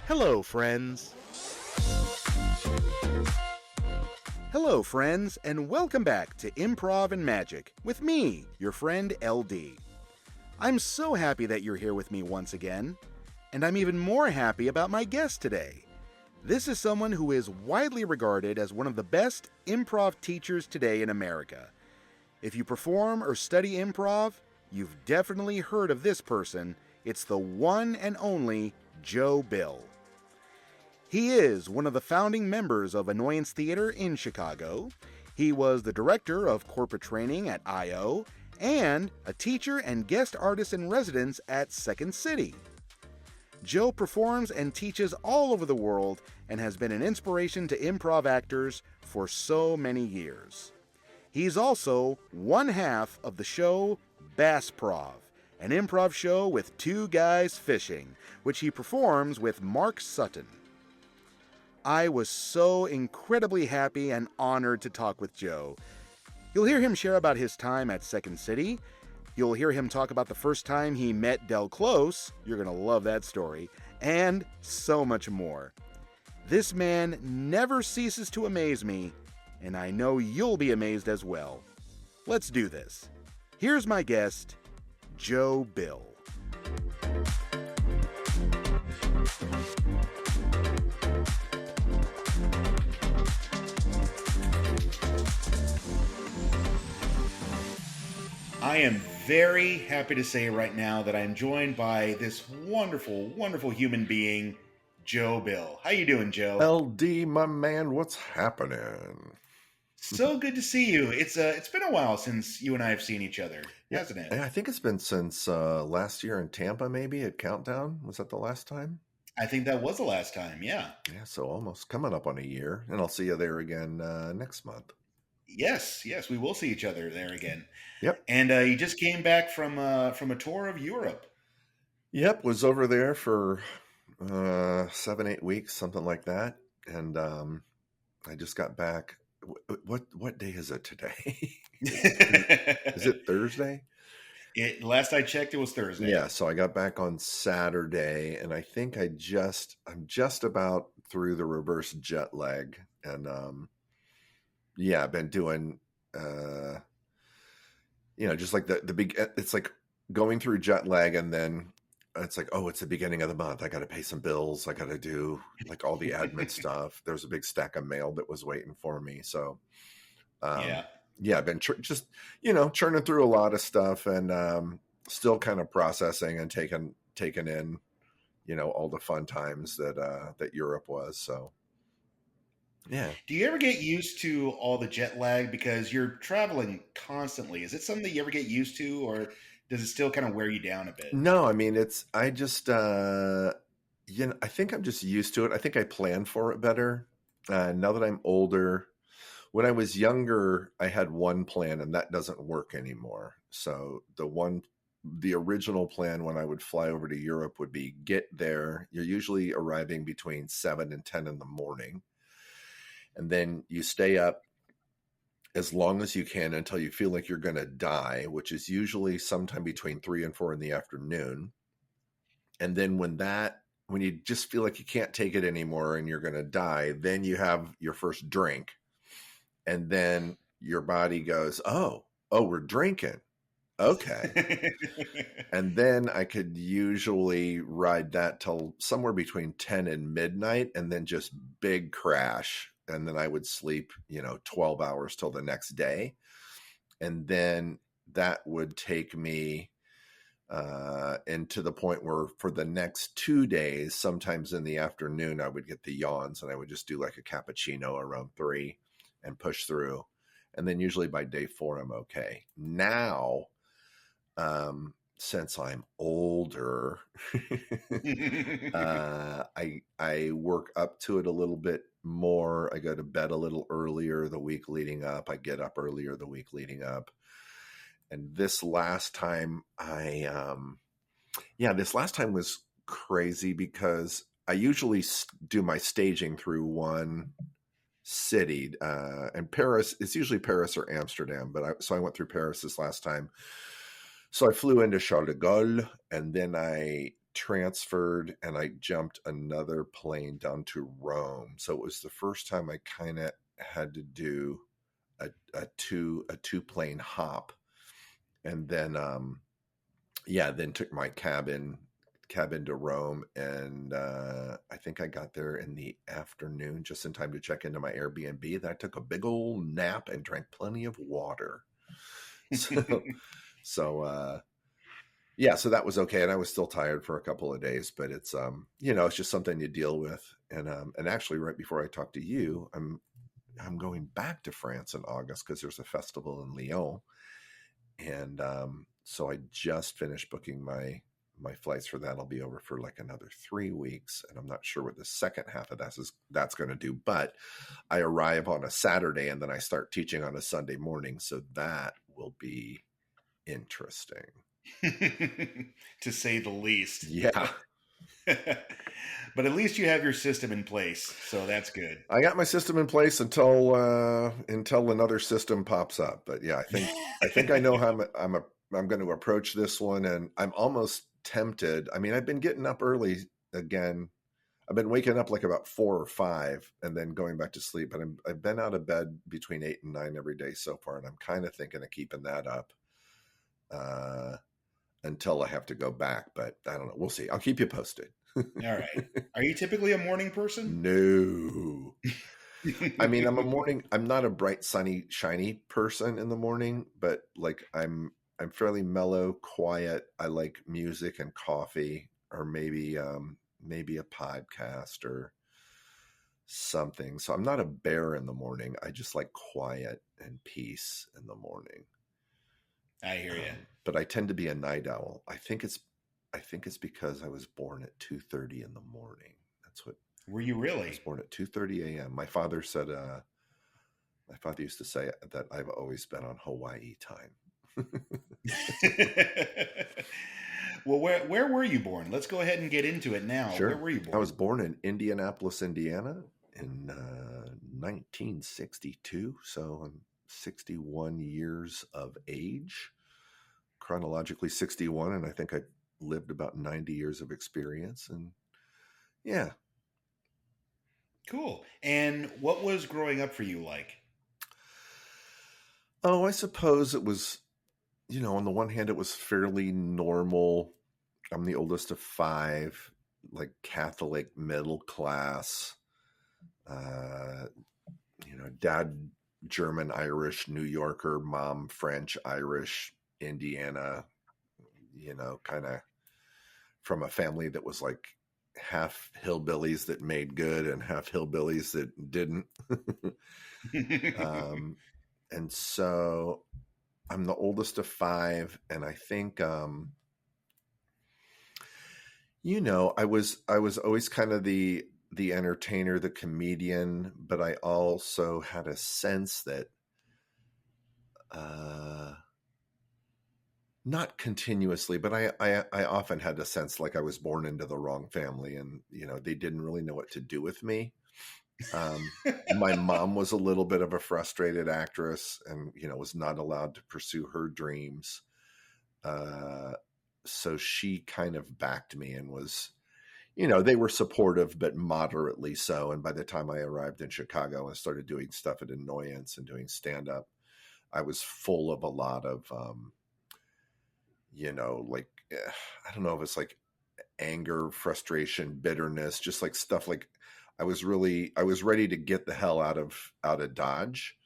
Hello, friends. Hello, friends, and welcome back to Improv and Magic with me, your friend LD. I'm so happy that you're here with me once again, and I'm even more happy about my guest today. This is someone who is widely regarded as one of the best improv teachers today in America. If you perform or study improv, you've definitely heard of this person. It's the one and only Joe Bill. He is one of the founding members of Annoyance Theater in Chicago. He was the director of corporate training at I.O. and a teacher and guest artist in residence at Second City. Joe performs and teaches all over the world and has been an inspiration to improv actors for so many years. He's also one half of the show Bassprov, an improv show with two guys fishing, which he performs with Mark Sutton. I was so incredibly happy and honored to talk with Joe. You'll hear him share about his time at Second City. You'll hear him talk about the first time he met Del Close. You're going to love that story. And so much more. This man never ceases to amaze me, and I know you'll be amazed as well. Let's do this. Here's my guest, Joe Bill. I am very happy to say right now that I'm joined by this wonderful, wonderful human being, Joe Bill. How you doing, Joe? LD, my man, what's happening? So good to see you. It's been a while since you and I have seen each other, hasn't it? I think it's been since last year in Tampa, maybe at Countdown. Was that the last time? I think that was the last time, yeah. Yeah, so almost coming up on a year. And I'll see you there again next month. Yes, we will see each other there again. Yep. And you just came back from a tour of Europe. Yep, was over there for 7-8 weeks, something like that. And I just got back. What day is it today? Is it Thursday? Last I checked, it was Thursday. Yeah, so I got back on Saturday, and I think I'm just about through the reverse jet lag, and yeah, I've been doing just like the big. It's like going through jet lag, and then it's like, oh, it's the beginning of the month. I got to pay some bills. I got to do like all the admin stuff. There's a big stack of mail that was waiting for me. So, yeah, I've been just churning through a lot of stuff and still kind of processing and taking in, all the fun times that Europe was. So, yeah. Do you ever get used to all the jet lag because you're traveling constantly? Is it something that you ever get used to, or does it still kind of wear you down a bit? No, I mean, I just, I think I'm just used to it. I think I plan for it better. Now that I'm older, when I was younger, I had one plan and that doesn't work anymore. So the original plan when I would fly over to Europe would be get there. You're usually arriving between 7 and 10 in the morning. And then you stay up as long as you can until you feel like you're going to die, which is usually sometime between 3 and 4 in the afternoon. And then when you just feel like you can't take it anymore and you're going to die, then you have your first drink. And then your body goes, oh, we're drinking. Okay. And then I could usually ride that till somewhere between 10 and midnight and then just big crash. And then I would sleep, 12 hours till the next day. And then that would take me into the point where for the next 2 days, sometimes in the afternoon, I would get the yawns and I would just do like a cappuccino around 3 and push through. And then usually by day 4, I'm okay. Now, since I'm older, I work up to it a little bit more. I go to bed a little earlier the week leading up. I get up earlier the week leading up. And this last time this last time was crazy because I usually do my staging through one city. And Paris, it's usually Paris or Amsterdam, so I went through Paris this last time. So I flew into Charles de Gaulle, and then I transferred and I jumped another plane down to Rome. So it was the first time I kind of had to do a two plane hop, and then then took my cabin to Rome, and I think I got there in the afternoon just in time to check into my Airbnb. Then I took a big old nap and drank plenty of water. So so that was okay, and I was still tired for a couple of days, but it's it's just something you deal with. And actually, right before I talk to you, I'm going back to France in August because there's a festival in Lyon, and so I just finished booking my flights for that. I'll be over for like another 3 weeks, and I'm not sure what the second half of that's going to do. But I arrive on a Saturday, and then I start teaching on a Sunday morning, so that will be interesting, to say the least. Yeah. But at least you have your system in place, so that's good. I got my system in place until another system pops up. But yeah, I think I know how I'm going to approach this one, and I'm almost tempted. I mean, I've been getting up early again. I've been waking up like about 4 or 5 and then going back to sleep. But I've been out of bed between 8 and 9 every day so far, and I'm kind of thinking of keeping that up until I have to go back. But I don't know. We'll see. I'll keep you posted. All right. Are you typically a morning person? No. I mean, I'm not a bright, sunny, shiny person in the morning, but like I'm fairly mellow, quiet. I like music and coffee, or maybe a podcast or something. So I'm not a bear in the morning. I just like quiet and peace in the morning. I hear you. But I tend to be a night owl. I think it's because I was born at 2:30 in the morning. That's what. Were you really? I was born at 2:30 a.m. My father said. My father used to say that I've always been on Hawaii time. Well, where were you born? Let's go ahead and get into it now. Sure. Where were you born? I was born in Indianapolis, Indiana, in 1962. So I'm 61 years of age. Chronologically 61, and I think I lived about 90 years of experience, and yeah. Cool. And what was growing up for you like? Oh, I suppose it was, on the one hand, it was fairly normal. I'm the oldest of 5, like Catholic, middle class, dad German, Irish, New Yorker, mom French, Irish, Indiana, kind of from a family that was like half hillbillies that made good and half hillbillies that didn't. And so I'm the oldest of 5. And I think, I was always kind of the entertainer, the comedian, but I also had a sense that, not continuously, but I often had a sense like I was born into the wrong family, and they didn't really know what to do with me. My mom was a little bit of a frustrated actress, and was not allowed to pursue her dreams. So she kind of backed me and was, they were supportive, but moderately so. And by the time I arrived in Chicago and started doing stuff at Annoyance and doing stand-up, I was full of a lot of I don't know if it's like anger, frustration, bitterness, just like stuff like I was ready to get the hell out of Dodge.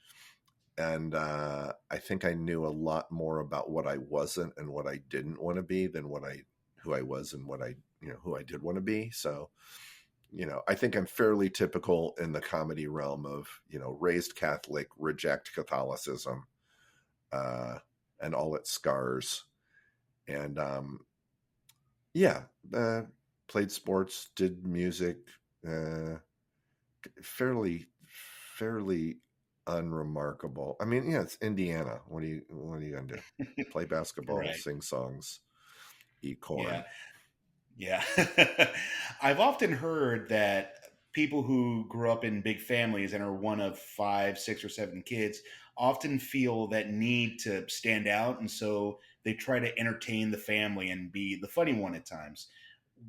And I think I knew a lot more about what I wasn't and what I didn't want to be than who I was and what who I did want to be. So, I think I'm fairly typical in the comedy realm of, raised Catholic, reject Catholicism, and all its scars. And played sports, did music, fairly unremarkable. I mean, it's Indiana. What are you gonna do? Play basketball, Right. Sing songs, eat corn. Yeah. I've often heard that people who grew up in big families and are one of 5, 6, or 7 kids often feel that need to stand out, and so they try to entertain the family and be the funny one at times.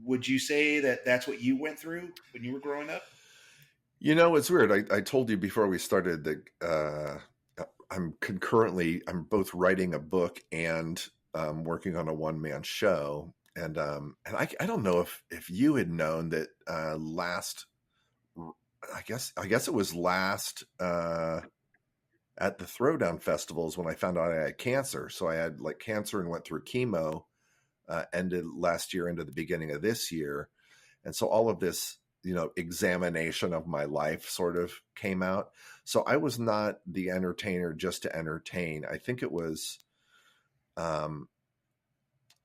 Would you say that that's what you went through when you were growing up? It's weird. I told you before we started that I'm both writing a book and working on a one-man show. And I don't know if you had known that I guess it was last at the Throwdown festivals when I found out I had cancer. So I had like cancer and went through chemo, ended last year into the beginning of this year. And so all of this, examination of my life sort of came out. So I was not the entertainer just to entertain. I think it was, I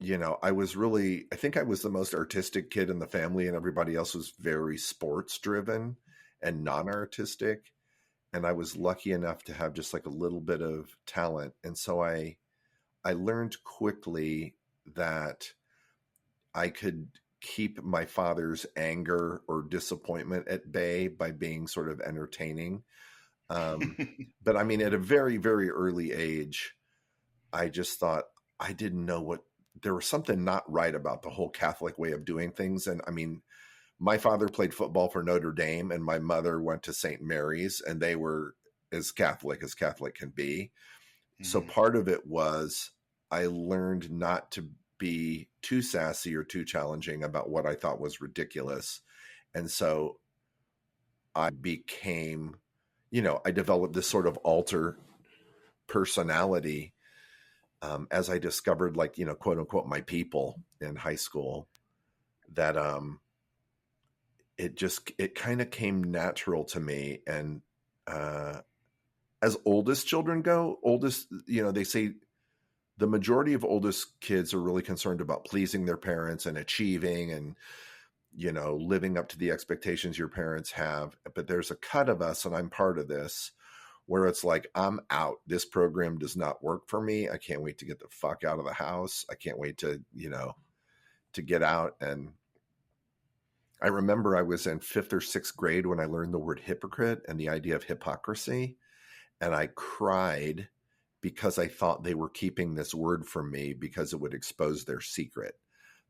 think I was the most artistic kid in the family, and everybody else was very sports driven and non-artistic. And I was lucky enough to have just like a little bit of talent. And so I learned quickly that I could keep my father's anger or disappointment at bay by being sort of entertaining. But I mean, at a very, very early age, I just thought I didn't know there was something not right about the whole Catholic way of doing things. And I mean, my father played football for Notre Dame and my mother went to St. Mary's, and they were as Catholic can be. So part of it was I learned not to be too sassy or too challenging about what I thought was ridiculous. And so I became, I developed this sort of alter personality as I discovered, like, quote unquote, my people in high school, that it kind of came natural to me. And as oldest children go, they say the majority of oldest kids are really concerned about pleasing their parents and achieving and, living up to the expectations your parents have. But there's a cut of us, and I'm part of this, where it's like, I'm out. This program does not work for me. I can't wait to get the fuck out of the house. I can't wait to, to get out. And I remember I was in 5th or 6th grade when I learned the word hypocrite and the idea of hypocrisy. And I cried because I thought they were keeping this word from me because it would expose their secret.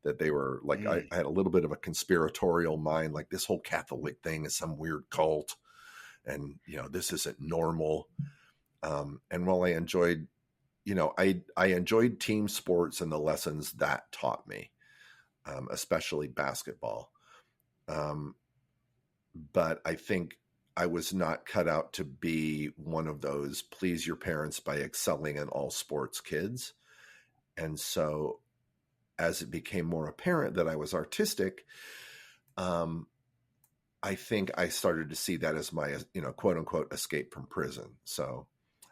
That they were like, I had a little bit of a conspiratorial mind, like this whole Catholic thing is some weird cult. And, this isn't normal. And while I enjoyed, I enjoyed team sports and the lessons that taught me, especially basketball. But I think I was not cut out to be one of those please your parents by excelling in all sports kids. And so as it became more apparent that I was artistic, I think I started to see that as my, quote unquote, escape from prison. So,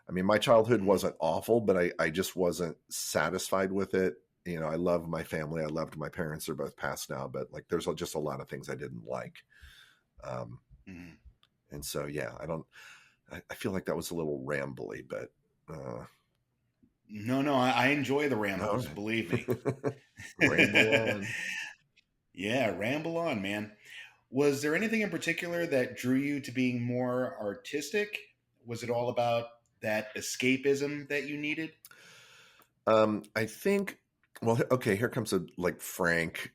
I mean, my childhood wasn't awful, but I just wasn't satisfied with it. I love my family. I loved my parents. They're both passed now, but like, there's just a lot of things I didn't like. And so, yeah, I feel like that was a little rambly, but, No, I enjoy the rambles, right. believe me. Ramble on. Yeah, ramble on, man. Was there anything in particular that drew you to being more artistic? Was it all about that escapism that you needed? I think, well, okay, here comes a frank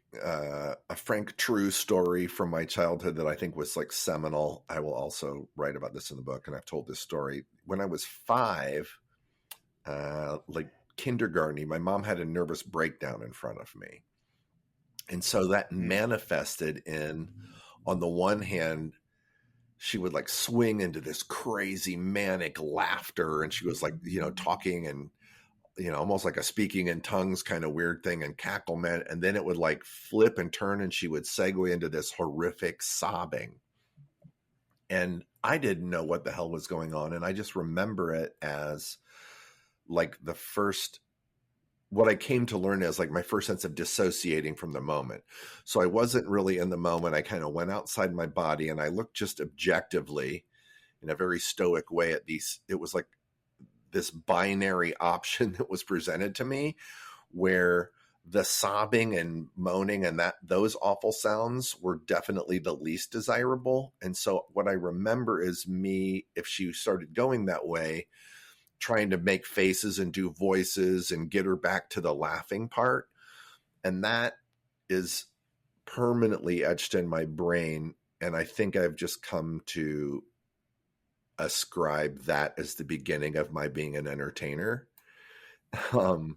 true story from my childhood that I think was like seminal. I will also write about this in the book, and I've told this story. When I was 5, like kindergarten, my mom had a nervous breakdown in front of me. And so that manifested in, on the one hand, she would like swing into this crazy manic laughter, and she was like, talking and, almost like a speaking in tongues kind of weird thing, and cackle, man. And then it would like flip and turn, and she would segue into this horrific sobbing. And I didn't know what the hell was going on. And I just remember it as like what I came to learn as like my first sense of dissociating from the moment. So I wasn't really in the moment. I kind of went outside my body, and I looked just objectively in a very stoic way at these. It was like this binary option that was presented to me, where the sobbing and moaning and those awful sounds were definitely the least desirable. And so what I remember is me, if she started going that way, trying to make faces and do voices and get her back to the laughing part. And that is permanently etched in my brain. And I think I've just come to ascribe that as the beginning of my being an entertainer. And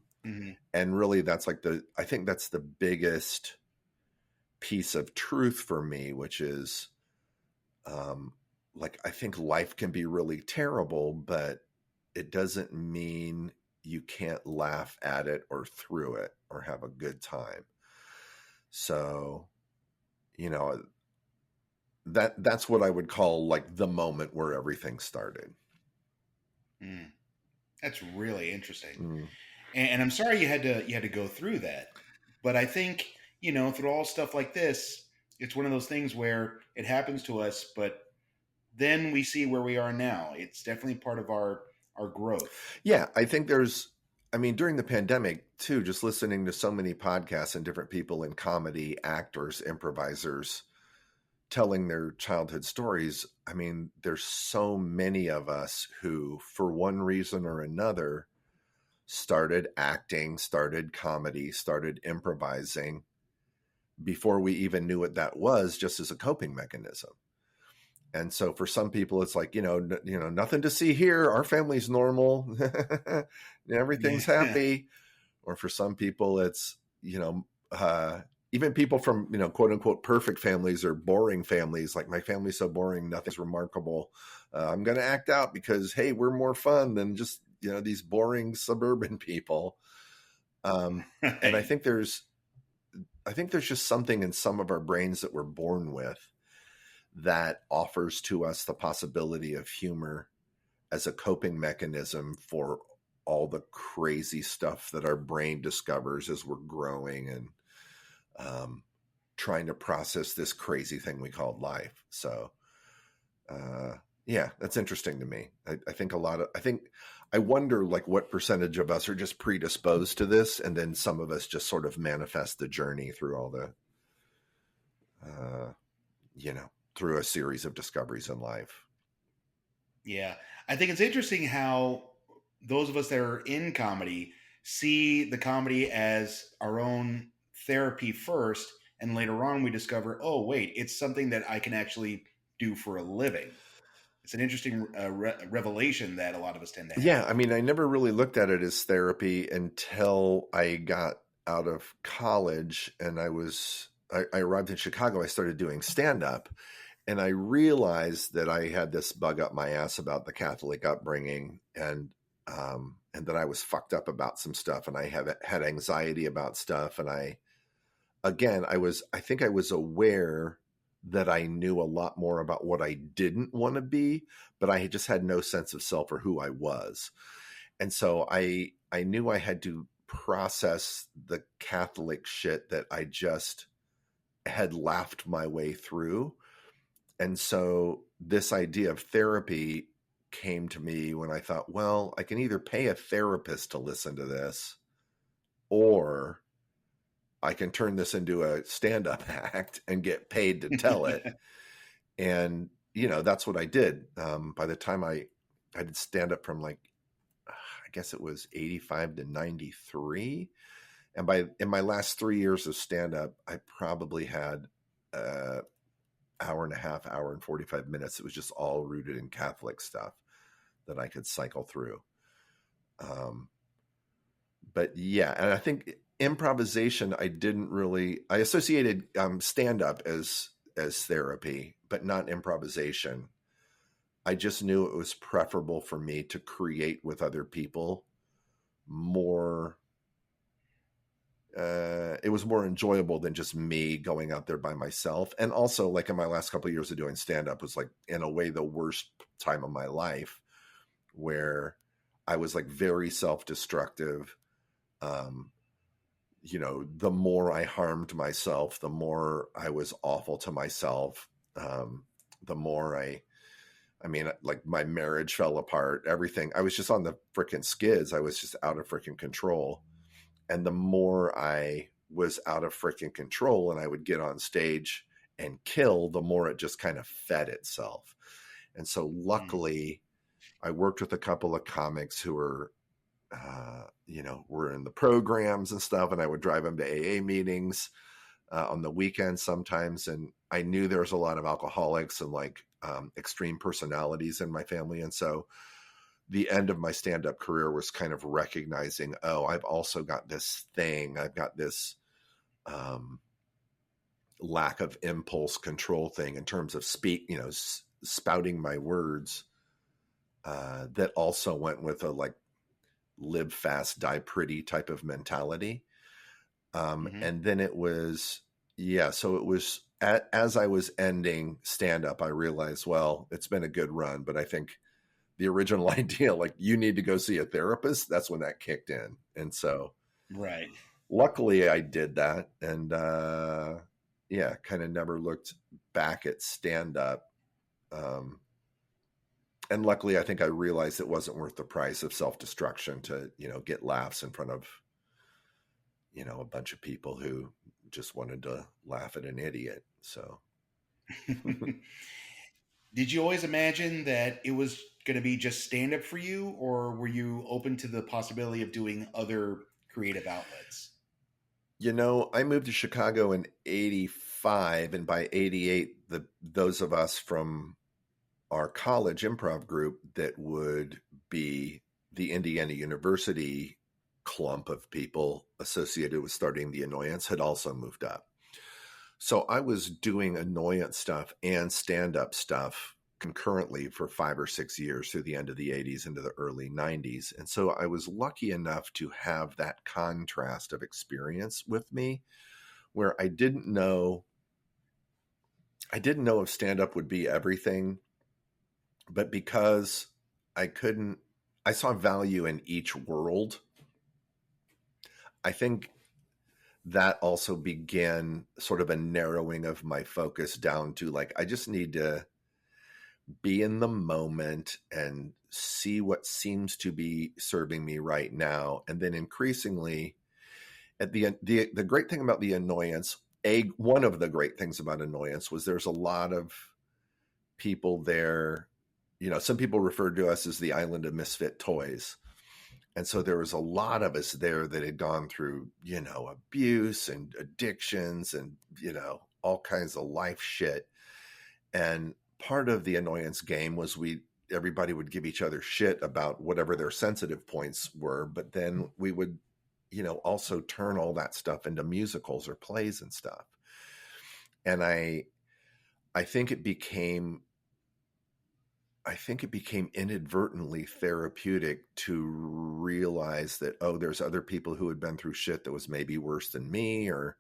really that's like I think that's the biggest piece of truth for me, which is, like, I think life can be really terrible, but it doesn't mean you can't laugh at it or through it or have a good time. So, you know, that's what I would call like the moment where everything started. That's really interesting. And I'm sorry you had to go through that. But I think, through all stuff like this, it's one of those things where it happens to us, but then we see where we are now. It's definitely part of our growth. Yeah, I think during the pandemic too, just listening to so many podcasts and different people in comedy, actors, improvisers telling their childhood stories. I mean, there's so many of us who, for one reason or another, started acting, started comedy, started improvising before we even knew what that was, just as a coping mechanism. And so for some people, it's like, nothing to see here. Our family's normal. Everything's happy. Or for some people, it's, even people from, quote unquote, perfect families or boring families. Like, my family's so boring, nothing's remarkable. I'm going to act out because, hey, we're more fun than just, these boring suburban people. And I think there's just something in some of our brains that we're born with that offers to us the possibility of humor as a coping mechanism for all the crazy stuff that our brain discovers as we're growing and trying to process this crazy thing we call life. So, yeah, that's interesting to me. I wonder like what percentage of us are just predisposed to this, and then some of us just sort of manifest the journey through all the, through a series of discoveries in life. Yeah. I think it's interesting how those of us that are in comedy see the comedy as our own therapy first, and later on we discover, oh, wait, it's something that I can actually do for a living. It's an interesting revelation that a lot of us tend to have. Yeah, I mean, I never really looked at it as therapy until I got out of college, and I arrived in Chicago. I started doing stand-up, and I realized that I had this bug up my ass about the Catholic upbringing, and that I was fucked up about some stuff, and I had anxiety about stuff. And I think I was aware that I knew a lot more about what I didn't want to be, but I just had no sense of self or who I was. And so I knew I had to process the Catholic shit that I just had laughed my way through. And so this idea of therapy came to me when I thought, well, I can either pay a therapist to listen to this, or I can turn this into a stand-up act and get paid to tell it. And, that's what I did. By the time I did stand-up from I guess it was 85 to 93. And in my last 3 years of stand-up, I probably had hour and a half, hour and 45 minutes. It was just all rooted in Catholic stuff that I could cycle through. But yeah, and I think improvisation, I associated stand-up as therapy, but not improvisation. I just knew it was preferable for me to create with other people more. It was more enjoyable than just me going out there by myself. And also, like, in my last couple of years of doing stand-up was, like, in a way the worst time of my life, where I was like very self-destructive. The more I harmed myself, the more I was awful to myself. The more like, my marriage fell apart, everything. I was just on the freaking skids. I was just out of freaking control. And the more I was out of freaking control and I would get on stage and kill, the more it just kind of fed itself. And so luckily I worked with a couple of comics who were, were in the programs and stuff, and I would drive them to AA meetings. on the weekends sometimes. And I knew there was a lot of alcoholics and like extreme personalities in my family. And so the end of my stand-up career was kind of recognizing, oh, I've also got this thing. I've got this lack of impulse control thing in terms of spouting my words that also went with a like live fast, die pretty type of mentality. And then it was, so it was as I was ending stand up, I realized, well, it's been a good run, but I think the original idea, like you need to go see a therapist, that's when that kicked in. And so Right. luckily I did that. And kind of never looked back at stand up. And luckily I think I realized it wasn't worth the price of self-destruction to, get laughs in front of, a bunch of people who just wanted to laugh at an idiot. So Did you always imagine that it was going to be just stand up for you, or were you open to the possibility of doing other creative outlets? I moved to Chicago in 85, and by 88, those of us from our college improv group that would be the Indiana University clump of people associated with starting the Annoyance had also moved up. So I was doing Annoyance stuff and stand-up stuff concurrently for 5 or 6 years through the end of the 80s into the early 90s. And so I was lucky enough to have that contrast of experience with me where I didn't know if stand-up would be everything, but because I saw value in each world. I think that also began sort of a narrowing of my focus down to like, I just need to be in the moment and see what seems to be serving me right now. And then increasingly at the great thing about the Annoyance, one of the great things about Annoyance was there's a lot of people there. Some people referred to us as the island of misfit toys. And so there was a lot of us there that had gone through, abuse and addictions and, all kinds of life shit. And part of the Annoyance game was everybody would give each other shit about whatever their sensitive points were. But then we would, also turn all that stuff into musicals or plays and stuff. And I think it became inadvertently therapeutic to realize that, oh, there's other people who had been through shit that was maybe worse than me or,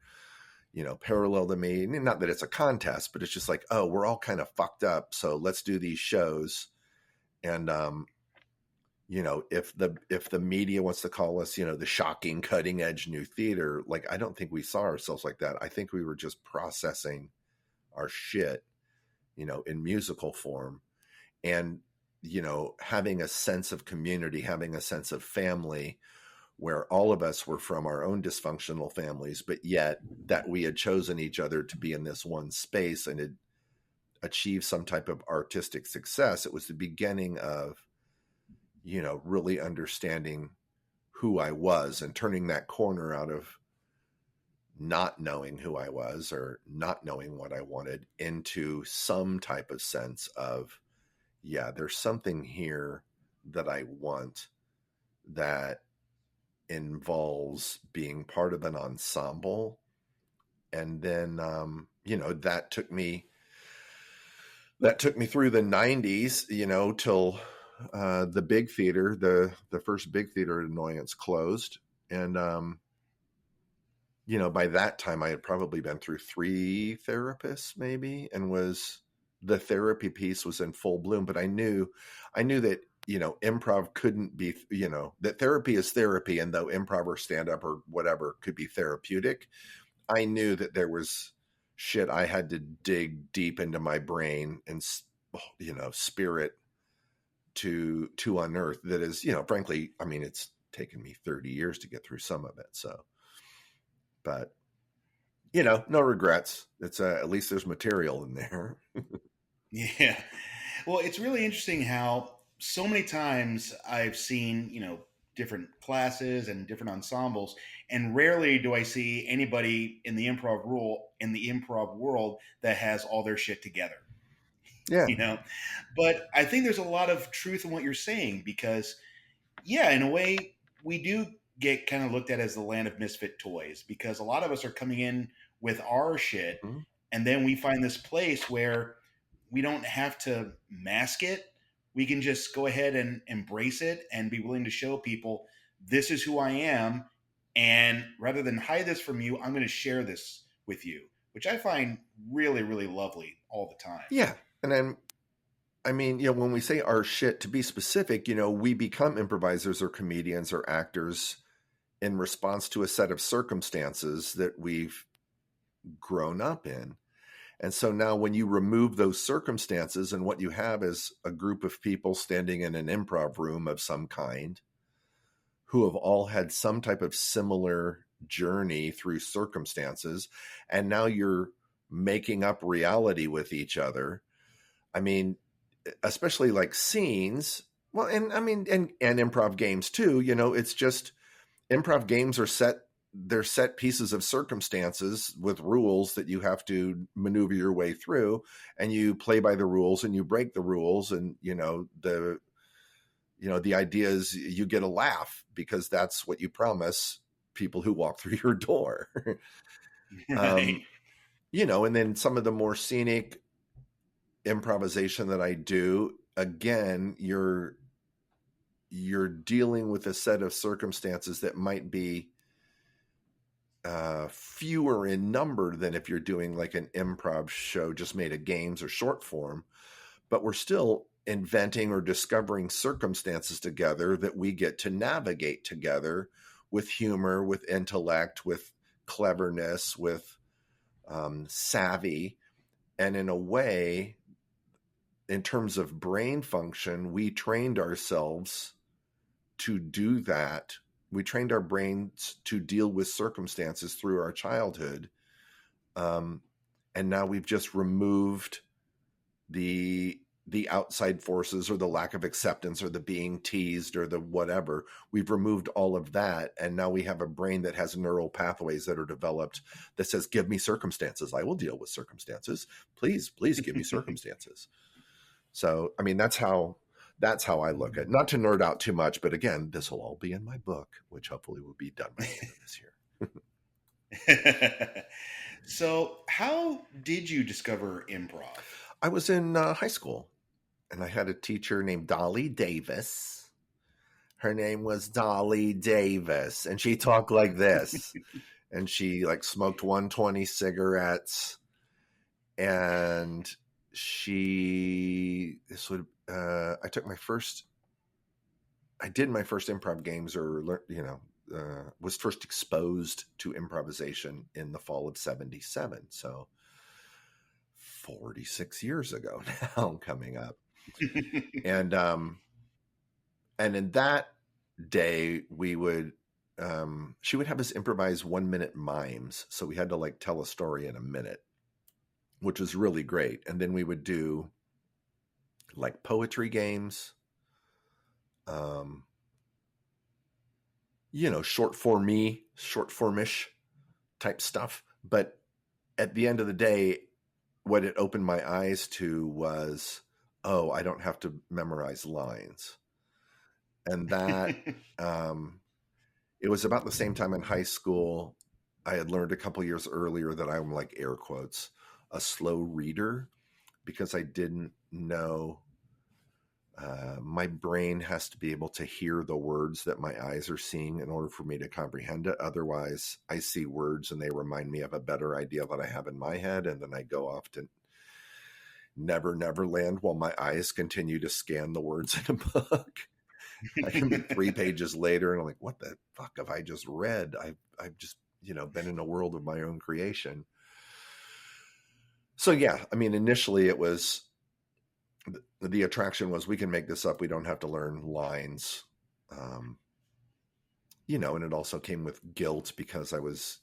parallel to me. Not that it's a contest, but it's just like, oh, we're all kind of fucked up. So let's do these shows. And, if the media wants to call us, the shocking cutting edge new theater, like, I don't think we saw ourselves like that. I think we were just processing our shit, in musical form. And, having a sense of community, having a sense of family where all of us were from our own dysfunctional families, but yet that we had chosen each other to be in this one space and had achieved some type of artistic success. It was the beginning of, really understanding who I was and turning that corner out of not knowing who I was or not knowing what I wanted into some type of sense of, yeah, there's something here that I want that involves being part of an ensemble. And then, that took me through the 90s, till the big theater, the first big theater at Annoyance closed. And, by that time I had probably been through 3 therapists maybe, and the therapy piece was in full bloom. But I knew that, improv couldn't be, that therapy is therapy. And though improv or stand up or whatever could be therapeutic, I knew that there was shit I had to dig deep into my brain and, spirit to unearth that is, frankly, I mean, it's taken me 30 years to get through some of it. So, but, no regrets. It's at least there's material in there. Yeah. Well, it's really interesting how so many times I've seen, different classes and different ensembles, and rarely do I see anybody in the improv world that has all their shit together. Yeah. You know, but I think there's a lot of truth in what you're saying because, yeah, in a way, we do get kind of looked at as the land of misfit toys because a lot of us are coming in with our shit, Mhm. and then we find this place where we don't have to mask it. We can just go ahead and embrace it and be willing to show people this is who I am. And rather than hide this from you, I'm going to share this with you, which I find really, really lovely all the time. Yeah. And then, I mean, when we say our shit, to be specific, we become improvisers or comedians or actors in response to a set of circumstances that we've grown up in. And so now when you remove those circumstances and what you have is a group of people standing in an improv room of some kind who have all had some type of similar journey through circumstances, and now you're making up reality with each other. I mean, especially like scenes. Well, and I mean, and improv games too, it's just improv games are they're set pieces of circumstances with rules that you have to maneuver your way through, and you play by the rules and you break the rules. And, the idea is you get a laugh because that's what you promise people who walk through your door. Right. And then some of the more scenic improvisation that I do, again, you're dealing with a set of circumstances that might be fewer in number than if you're doing like an improv show just made of games or short form, but we're still inventing or discovering circumstances together that we get to navigate together with humor, with intellect, with cleverness, with savvy. And in a way, in terms of brain function, we trained ourselves to do that. We trained our brains to deal with circumstances through our childhood. And now we've just removed the outside forces or the lack of acceptance or the being teased or the whatever. We've removed all of that. And now we have a brain that has neural pathways that are developed that says, give me circumstances. I will deal with circumstances. Please give me circumstances. So, I mean, that's how I look at it. Not to nerd out too much, but again, this will all be in my book, which hopefully will be done by the end of this year. So, how did you discover improv? I was in high school, and I had a teacher named Dolly Davis. Her name was Dolly Davis, and she talked like this. And she like smoked 120 cigarettes, and I did my first improv games, or was first exposed to improvisation in the fall of 1977. So 46 years ago now, coming up. And in that day, she would have us improvise 1-minute mimes. So we had to like tell a story in a minute, which was really great. And then we would do like poetry games, short formish type stuff. But at the end of the day, what it opened my eyes to was, oh, I don't have to memorize lines. And that, it was about the same time in high school, I had learned a couple years earlier that I'm like, air quotes, a slow reader, because I didn't know my brain has to be able to hear the words that my eyes are seeing in order for me to comprehend it. Otherwise, I see words and they remind me of a better idea that I have in my head. And then I go off to Never Land while my eyes continue to scan the words in a book. I can be 3 pages later and I'm like, what the fuck have I just read? I've just, been in a world of my own creation. So yeah, I mean, initially it was, the attraction was we can make this up. We don't have to learn lines. And it also came with guilt because I was,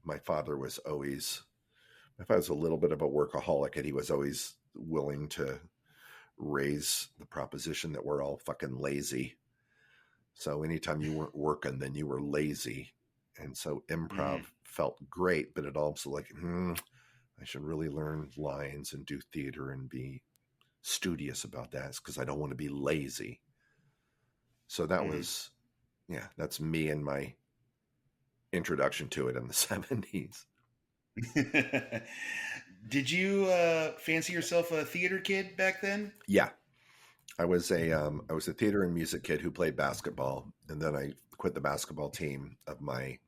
my father was a little bit of a workaholic, and he was always willing to raise the proposition that we're all fucking lazy. So anytime you weren't working, then you were lazy. And so improv felt great, but it also like, I should really learn lines and do theater and be studious about that, because I don't want to be lazy. So that was, that's me and my introduction to it in the 70s. Did you fancy yourself a theater kid back then? Yeah. I was a theater and music kid who played basketball, and then I quit the basketball team of my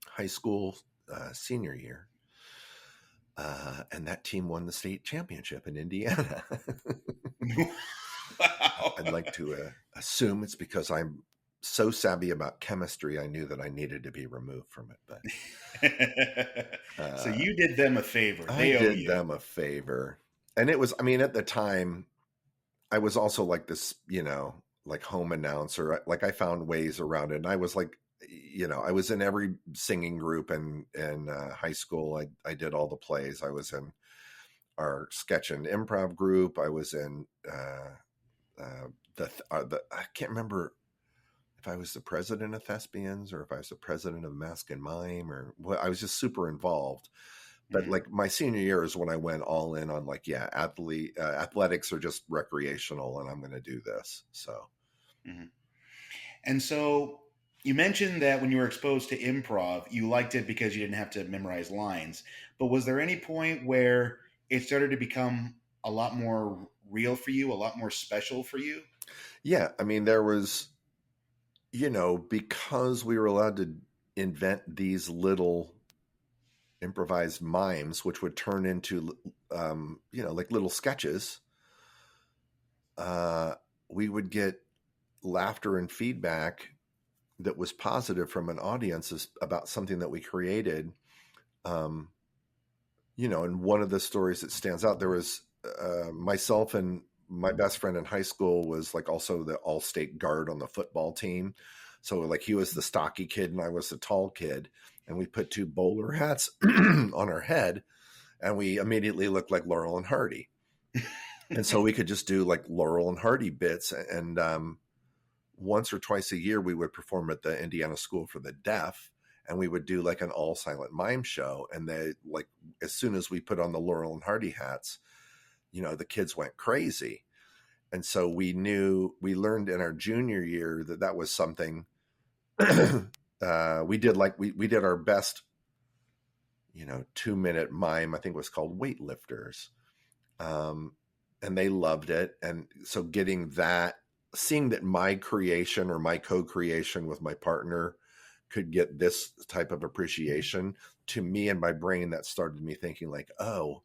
high school senior year, and that team won the state championship in Indiana. Wow. I'd like to assume it's because I'm so savvy about chemistry, I knew that I needed to be removed from it. But so you did them a favor. I did them a favor, and it was, I mean, at the time, I was also like this, like home announcer. Like I found ways around it. And I was like, I was in every singing group in high school. I did all the plays. I was in our sketch and improv group. I was in I can't remember if I was the president of Thespians or if I was the president of Mask and Mime, or what. I was just super involved. But like my senior year is when I went all in on like, athletics are just recreational, and I'm going to do this. So, And so you mentioned that when you were exposed to improv, you liked it because you didn't have to memorize lines. But was there any point where it started to become a lot more real for you, a lot more special for you? Yeah, I mean, there was, because we were allowed to invent these little improvised mimes, which would turn into, like little sketches, we would get laughter and feedback that was positive from an audience about something that we created. And one of the stories that stands out, there was myself and my best friend in high school was like also the all-state guard on the football team. So like he was the stocky kid and I was the tall kid, and we put two bowler hats on our head, and we immediately looked like Laurel and Hardy. And so we could just do like Laurel and Hardy bits. And once or twice a year, we would perform at the Indiana School for the Deaf, and we would do like an all silent mime show. And they, like, as soon as we put on the Laurel and Hardy hats, the kids went crazy. And so we learned in our junior year that was something we did. Like we did our best, 2-minute mime, I think it was called Weightlifters. And they loved it. And so seeing that my creation or my co-creation with my partner could get this type of appreciation, to me and my brain, that started me thinking like, oh,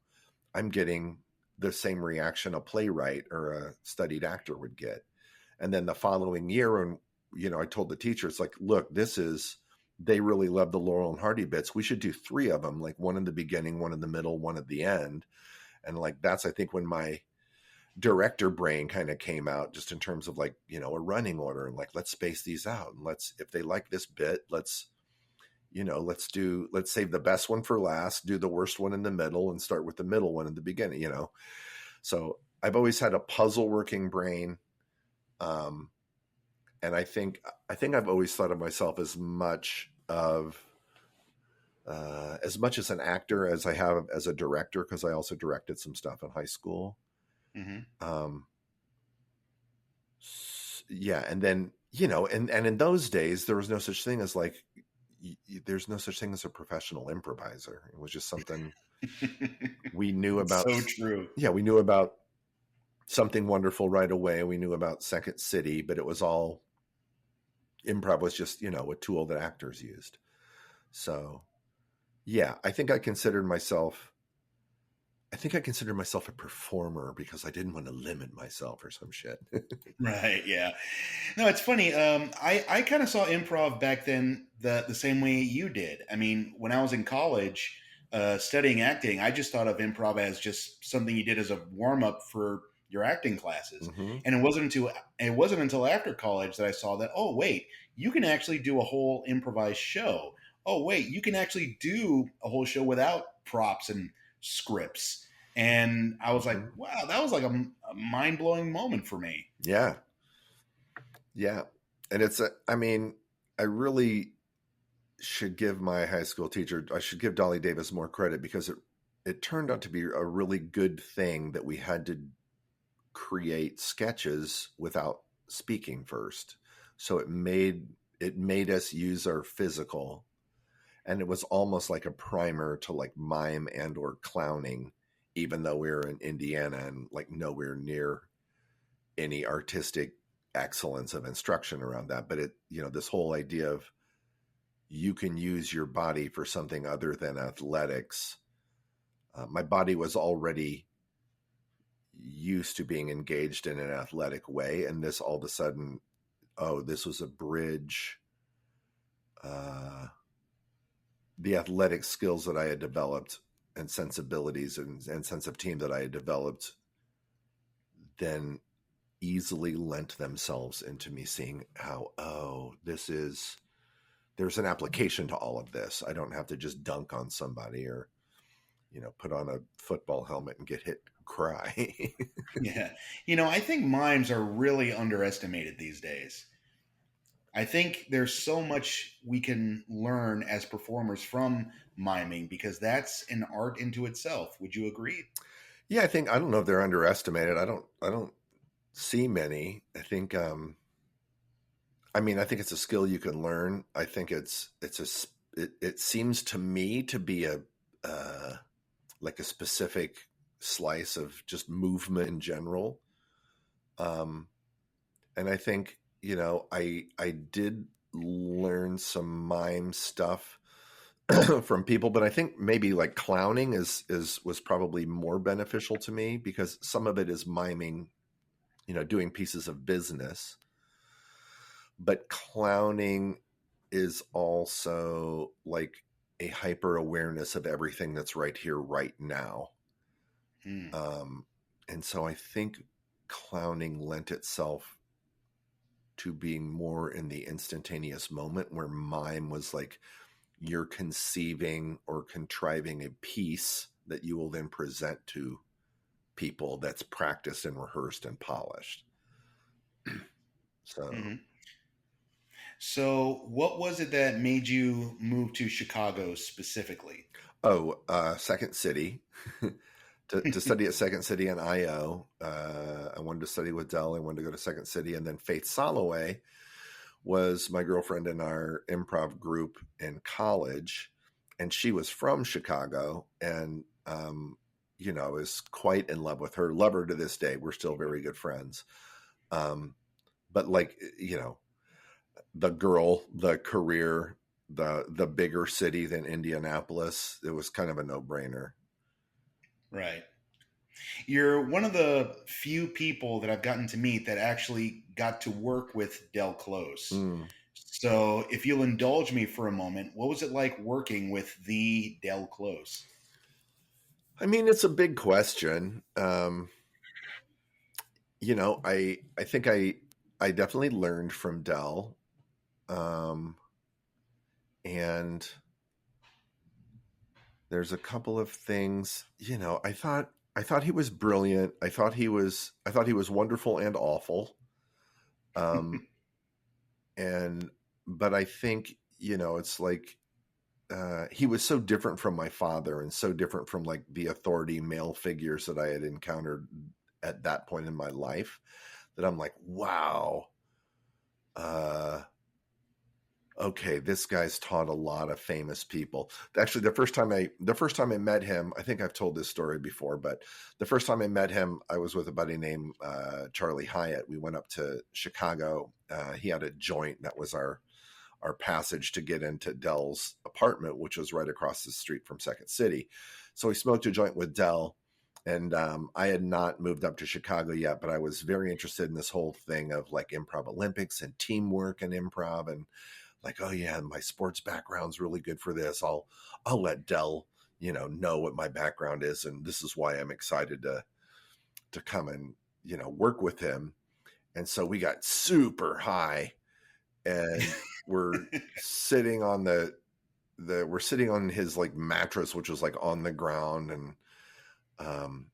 I'm getting the same reaction a playwright or a studied actor would get. And then the following year, and I told the teacher, it's like, look, they really love the Laurel and Hardy bits. We should do 3 of them, like one in the beginning, one in the middle, one at the end. And like, that's, I think, when my director brain kind of came out, just in terms of like, a running order, and like, let's space these out. And if they like this bit, let's save the best one for last, do the worst one in the middle, and start with the middle one in the beginning, So I've always had a puzzle working brain. And I think I've always thought of myself as much as an actor as I have as a director, because I also directed some stuff in high school. Yeah. And then, and in those days, there was no such thing as like, there's no such thing as a professional improviser. It was just something we knew about. So true. Yeah. We knew about Something Wonderful right away. We knew about Second City, but it was all, improv was just, a tool that actors used. So yeah, I think I considered myself a performer because I didn't want to limit myself or some shit. Right. Yeah. No, it's funny. I kind of saw improv back then the same way you did. I mean, when I was in college studying acting, I just thought of improv as just something you did as a warm up for your acting classes. And it wasn't until after college that I saw that, oh, wait, you can actually do a whole improvised show. Oh, wait, you can actually do a whole show without props and scripts. And I was like, Mhm. wow, that was like a mind blowing moment for me. Yeah. Yeah. And I mean, I really should give my high school teacher, I should give Dolly Davis more credit because it turned out to be a really good thing that we had to create sketches without speaking first. So it made us use our physical, and it was almost like a primer to like mime and or clowning, even though we were in Indiana and like nowhere near any artistic excellence of instruction around that. But this whole idea of you can use your body for something other than athletics. My body was already used to being engaged in an athletic way, and this all of a sudden, this was a bridge. The athletic skills that I had developed and sensibilities and sense of team that I had developed then easily lent themselves into me seeing how, there's an application to all of this. I don't have to just dunk on somebody or, put on a football helmet and get hit and cry. Yeah. I think mimes are really underestimated these days. I think there's so much we can learn as performers from miming because that's an art into itself. Would you agree? Yeah, I don't know if they're underestimated. I don't see many. I think it's a skill you can learn. I think it seems to me to be like a specific slice of just movement in general. And I think, I did learn some mime stuff from people, but I think maybe like clowning was probably more beneficial to me because some of it is miming, doing pieces of business. But clowning is also like a hyper awareness of everything that's right here, right now. Hmm. And so I think clowning lent itself to being more in the instantaneous moment, where mime was like you're conceiving or contriving a piece that you will then present to people that's practiced and rehearsed and polished. So, Hmm. So, what was it that made you move to Chicago specifically? Second City. To study at Second City in IO. I wanted to study with Dell. I wanted to go to Second City. And then Faith Soloway was my girlfriend in our improv group in college. And she was from Chicago. And, I was quite in love with her. Love her to this day. We're still very good friends. But like, the girl, the career, the bigger city than Indianapolis, it was kind of a no-brainer. Right. You're one of the few people that I've gotten to meet that actually got to work with Del Close. Mm. So, if you'll indulge me for a moment, what was it like working with the Del Close? I mean, it's a big question. I think I definitely learned from Dell. And there's a couple of things, I thought he was brilliant. I thought he was wonderful and awful. But I think, it's like he was so different from my father and so different from like the authority male figures that I had encountered at that point in my life that I'm like, wow, okay, this guy's taught a lot of famous people. Actually, the first time I met him, I think I've told this story before, but the first time I met him, I was with a buddy named Charlie Hyatt. We went up to Chicago. He had a joint that was our passage to get into Dell's apartment, which was right across the street from Second City. So we smoked a joint with Dell. And I had not moved up to Chicago yet, but I was very interested in this whole thing of like improv Olympics and teamwork and improv, and like, oh yeah, my sports background's really good for this. I'll let Dell, know what my background is, and this is why I'm excited to come and work with him. And so we got super high, and we're sitting on his like mattress, which was like on the ground, and um,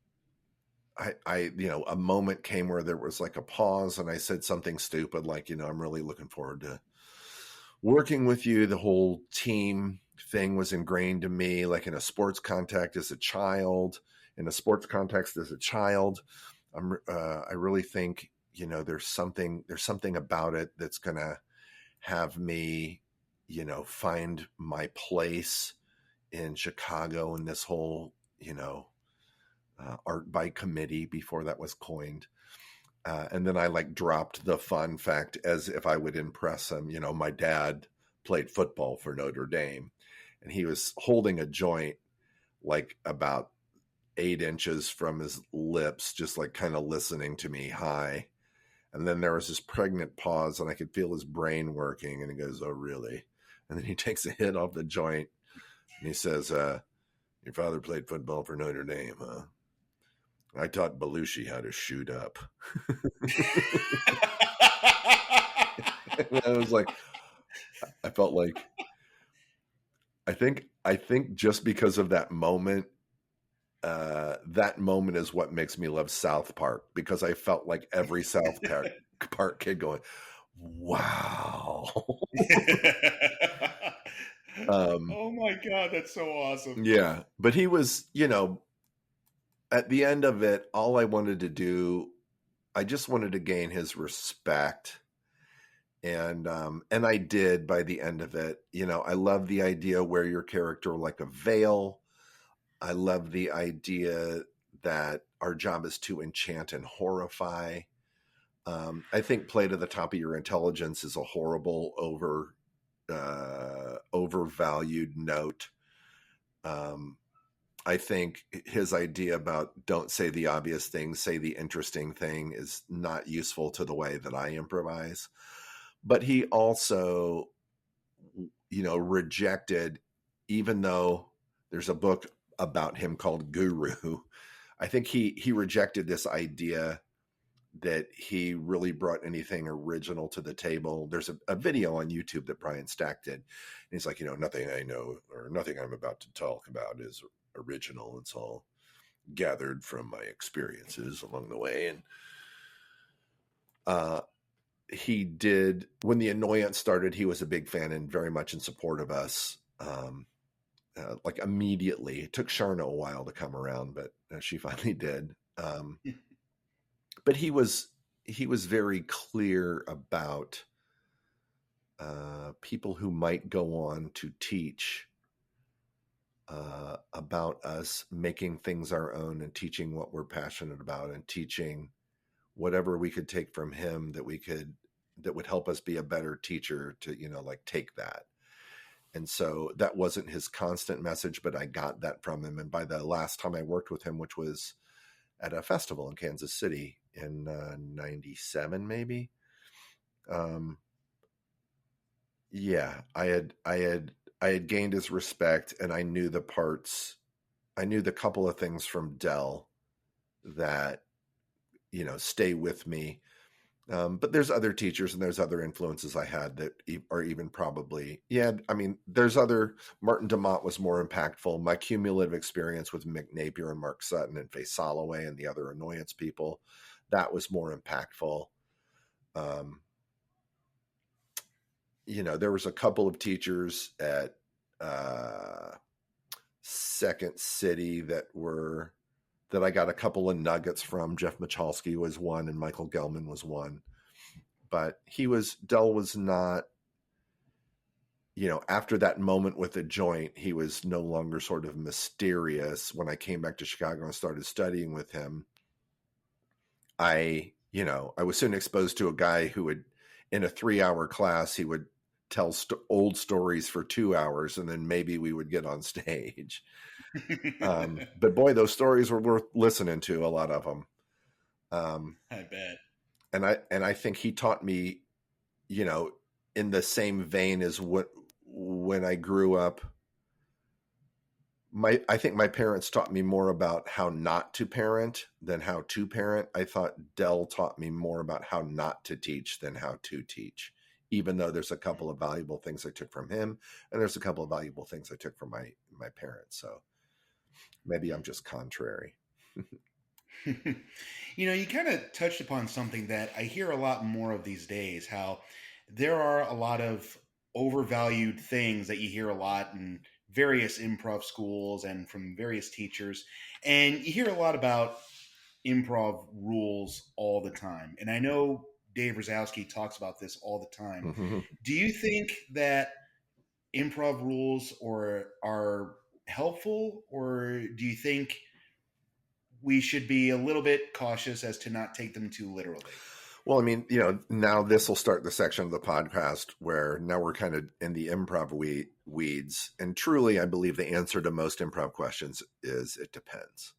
a moment came where there was like a pause and I said something stupid, like, I'm really looking forward to working with you. The whole team thing was ingrained in me, like in a sports context as a child, I really think, there's something about it that's going to have me, find my place in Chicago in this whole, art by committee before that was coined. And then I like dropped the fun fact as if I would impress him. My dad played football for Notre Dame, and he was holding a joint like about 8 inches from his lips, just like kind of listening to me high. And then there was this pregnant pause, and I could feel his brain working. And he goes, "Oh, really?" And then he takes a hit off the joint, and he says, "Your father played football for Notre Dame, huh? I taught Belushi how to shoot up." And I was like, I felt like, I think just because of that moment is what makes me love South Park, because I felt like every South Park kid going, "Wow." Oh my God, that's so awesome. Yeah. But he was, at the end of it, all I wanted to do, I just wanted to gain his respect. And I did by the end of it. I love the idea, wear your character like a veil. I love the idea that our job is to enchant and horrify. I think play to the top of your intelligence is a horrible overvalued note. I think his idea about don't say the obvious thing, say the interesting thing, is not useful to the way that I improvise. But he also, rejected, even though there's a book about him called Guru, I think he rejected this idea that he really brought anything original to the table. There's a video on YouTube that Brian Stack did. And he's like, nothing I know or nothing I'm about to talk about is original. It's all gathered from my experiences along the way. And he did, when the Annoyance started, he was a big fan and very much in support of us. Like immediately. It took Sharna a while to come around, but she finally did. But he was very clear about people who might go on to teach about us making things our own and teaching what we're passionate about and teaching whatever we could take from him that would help us be a better teacher to, take that. And so that wasn't his constant message, but I got that from him. And by the last time I worked with him, which was at a festival in Kansas City in 97, maybe. Yeah, I had gained his respect, and I knew the couple of things from Dell that, stay with me. But there's other teachers and there's other influences I had that are even probably, there's other. Martin DeMott was more impactful. My cumulative experience with Mick Napier and Mark Sutton and Faye Soloway and the other Annoyance people, that was more impactful. There was a couple of teachers at Second City that I got a couple of nuggets from. Jeff Michalski was one and Michael Gelman was one. But Dell was not, after that moment with the joint, he was no longer sort of mysterious. When I came back to Chicago and started studying with him, I was soon exposed to a guy who would, in a 3-hour class, he would tell old stories for 2 hours and then maybe we would get on stage. But boy, those stories were worth listening to, a lot of them. I bet. And I think he taught me, in the same vein as when I grew up, I think my parents taught me more about how not to parent than how to parent. I thought Dell taught me more about how not to teach than how to teach, even though there's a couple of valuable things I took from him and there's a couple of valuable things I took from my parents. So maybe I'm just contrary. You kind of touched upon something that I hear a lot more of these days, how there are a lot of overvalued things that you hear a lot in various improv schools and from various teachers. And you hear a lot about improv rules all the time. And I know Dave Rosowski talks about this all the time. Do you think that improv rules are helpful, or do you think we should be a little bit cautious as to not take them too literally? Well, I mean, now this will start the section of the podcast where now we're kind of in the improv weeds. And truly, I believe the answer to most improv questions is it depends.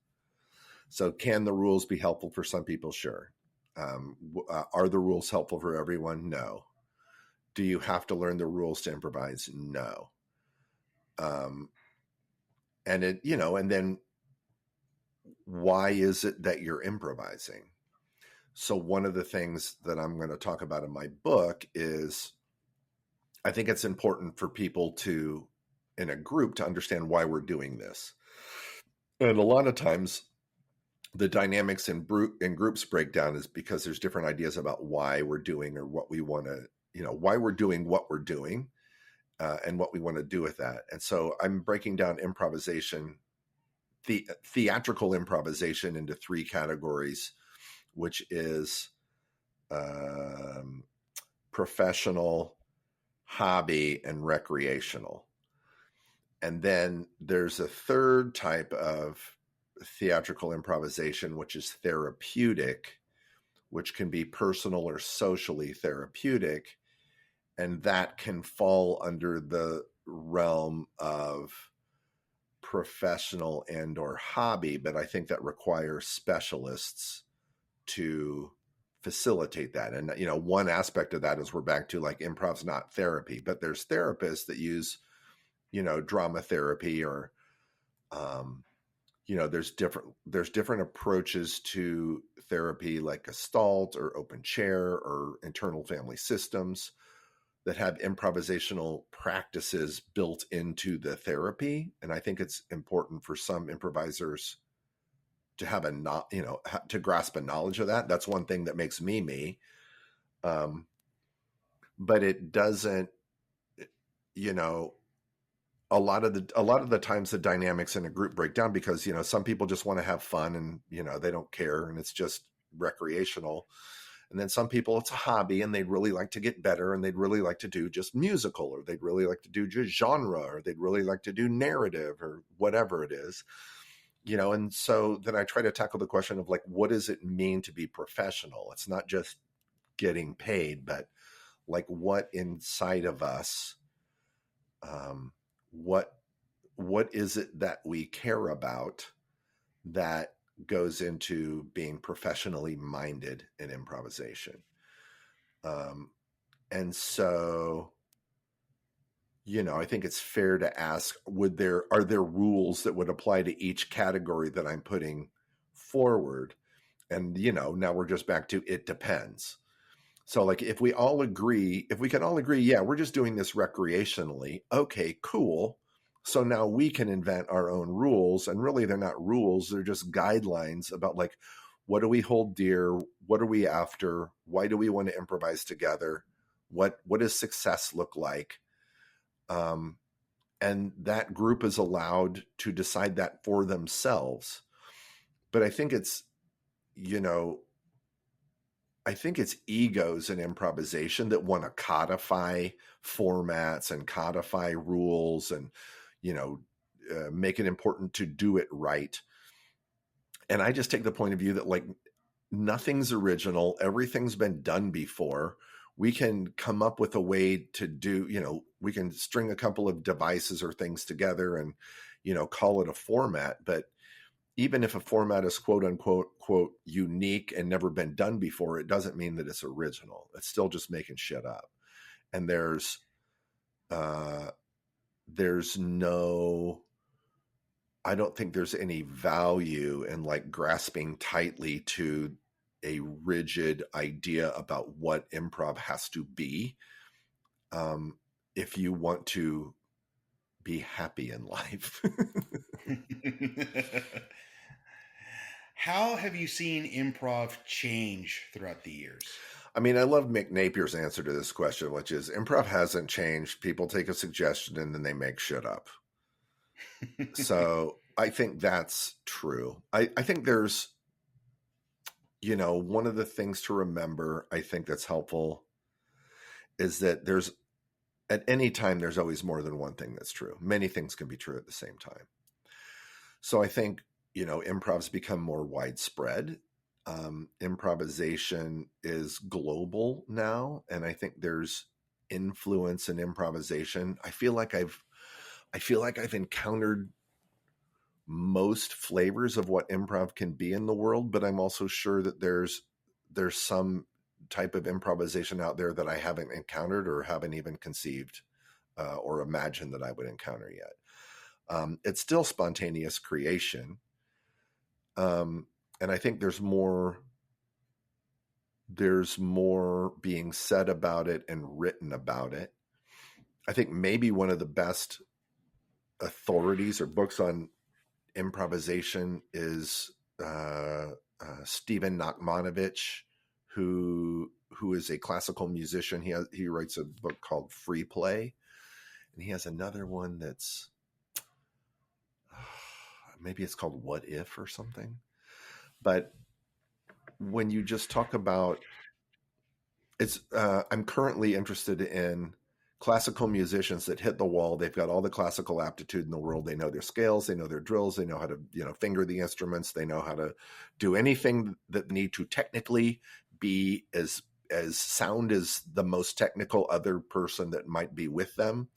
So can the rules be helpful for some people? Sure. Are the rules helpful for everyone? No. Do you have to learn the rules to improvise? No. And then why is it that you're improvising? So one of the things that I'm going to talk about in my book is I think it's important for people in a group to understand why we're doing this. And a lot of times the dynamics in groups break down is because there's different ideas about why we're doing or what we want to, why we're doing what we're doing and what we want to do with that. And so I'm breaking down improvisation, theatrical improvisation into 3 categories, which is professional, hobby, and recreational. And then there's a third type of theatrical improvisation, which is therapeutic, which can be personal or socially therapeutic. And that can fall under the realm of professional and or hobby. But I think that requires specialists to facilitate that. And, one aspect of that is we're back to like improv's not therapy, but there's therapists that use, drama therapy or, there's different approaches to therapy like Gestalt or open chair or internal family systems that have improvisational practices built into the therapy. And I think it's important for some improvisers to have to grasp a knowledge of that. That's one thing that makes me. But it doesn't, a lot of the times the dynamics in a group break down because, some people just want to have fun and, they don't care and it's just recreational. And then some people it's a hobby and they'd really like to get better and they'd really like to do just musical or they'd really like to do just genre or they'd really like to do narrative or whatever it is. And so then I try to tackle the question of like, what does it mean to be professional? It's not just getting paid, but like what inside of us, what is it that we care about that goes into being professionally minded in improvisation? And so, I think it's fair to ask, are there rules that would apply to each category that I'm putting forward? And, now we're just back to, it depends. So like, if we can all agree, yeah, we're just doing this recreationally. Okay, cool. So now we can invent our own rules, and really they're not rules. They're just guidelines about like, what do we hold dear? What are we after? Why do we want to improvise together? What does success look like? And that group is allowed to decide that for themselves. But I think it's, egos in improvisation that want to codify formats and codify rules and, make it important to do it right. And I just take the point of view that like nothing's original. Everything's been done before. We can come up with a way to do, we can string a couple of devices or things together and, call it a format. But even if a format is quote unquote, quote, unique and never been done before, it doesn't mean that it's original. It's still just making shit up. And I don't think there's any value in like grasping tightly to a rigid idea about what improv has to be. If you want to be happy in life. How have you seen improv change throughout the years? I mean, I love Mick Napier's answer to this question, which is improv hasn't changed. People take a suggestion and then they make shit up. So I think that's true. I think there's, one of the things to remember, I think that's helpful, is that at any time, there's always more than one thing that's true. Many things can be true at the same time. So I think, improv's become more widespread. Improvisation is global now, and I think there's influence in improvisation. I feel like I've encountered most flavors of what improv can be in the world, but I'm also sure that there's some type of improvisation out there that I haven't encountered or haven't even conceived or imagined that I would encounter yet. It's still spontaneous creation. And I think there's more being said about it and written about it. I think maybe one of the best authorities or books on improvisation is Stephen Nachmanovich, who is a classical musician. He writes a book called Free Play, and he has another one that's maybe it's called What If or something. But when you just talk about I'm currently interested in classical musicians that hit the wall. They've got all the classical aptitude in the world. They know their scales, they know their drills, they know how to, finger the instruments, they know how to do anything that need to technically be as sound as the most technical other person that might be with them.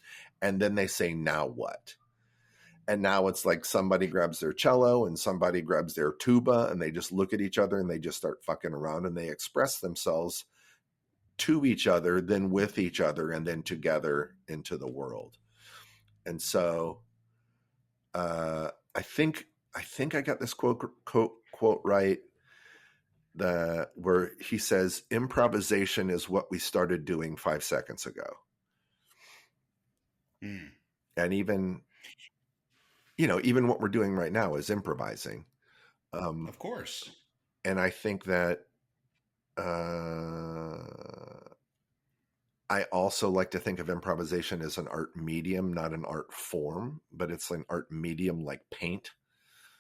And then they say, now what? And now it's like somebody grabs their cello and somebody grabs their tuba, and they just look at each other and they just start fucking around and they express themselves to each other, then with each other, and then together into the world. And so I think I got this quote right, where he says, improvisation is what we started doing 5 seconds ago. And even what we're doing right now is improvising. Of course. And I think that I also like to think of improvisation as an art medium, not an art form, but it's an art medium like paint.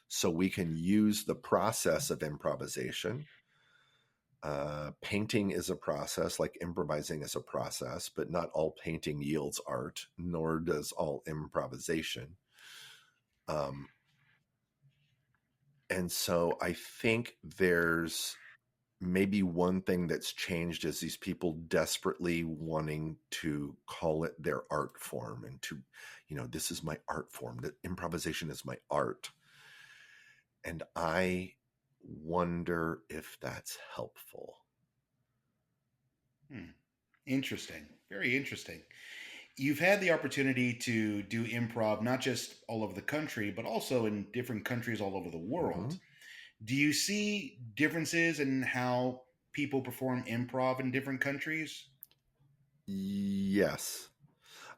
So we can use the process of improvisation. Painting is a process, like improvising is a process, but not all painting yields art, nor does all improvisation. And so I think there's maybe one thing that's changed is these people desperately wanting to call it their art form and to, this is my art form, that improvisation is my art. And I wonder if that's helpful. Interesting. Very interesting. You've had the opportunity to do improv, not just all over the country, but also in different countries all over the world. Mm-hmm. Do you see differences in how people perform improv in different countries? Yes.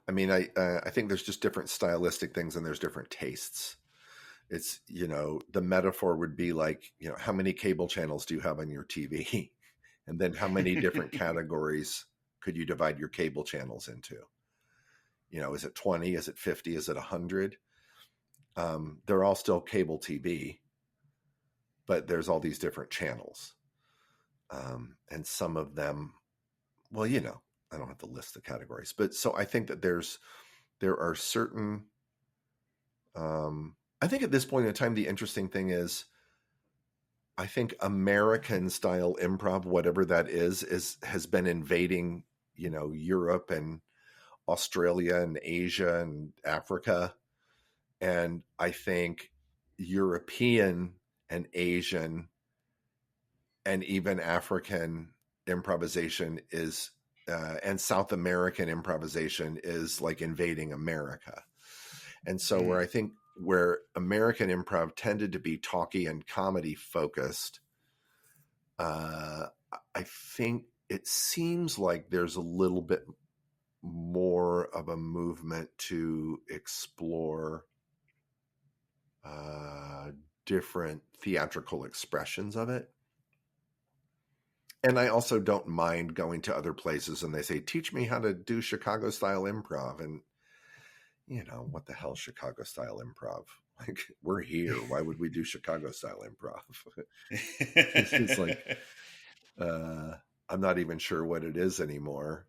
I mean, I think there's just different stylistic things and there's different tastes. It's, the metaphor would be like, how many cable channels do you have on your TV? And then how many different categories could you divide your cable channels into? Is it 20? Is it 50? Is it 100? They're all still cable TV, but there's all these different channels. And some of them, well, I don't have to list the categories, but so I think that there are certain, I think at this point in time, the interesting thing is, I think American style improv, whatever that has been invading, Europe and Australia and Asia and Africa. And I think European and Asian and even African improvisation is, and South American improvisation is like invading America. And so where American improv tended to be talky and comedy focused, I think it seems like there's a little bit more of a movement to explore different theatrical expressions of it. And I also don't mind going to other places and they say, teach me how to do Chicago style improv. And, what the hell, Chicago style improv? Like, we're here. Why would we do Chicago style improv? It's like, I'm not even sure what it is anymore.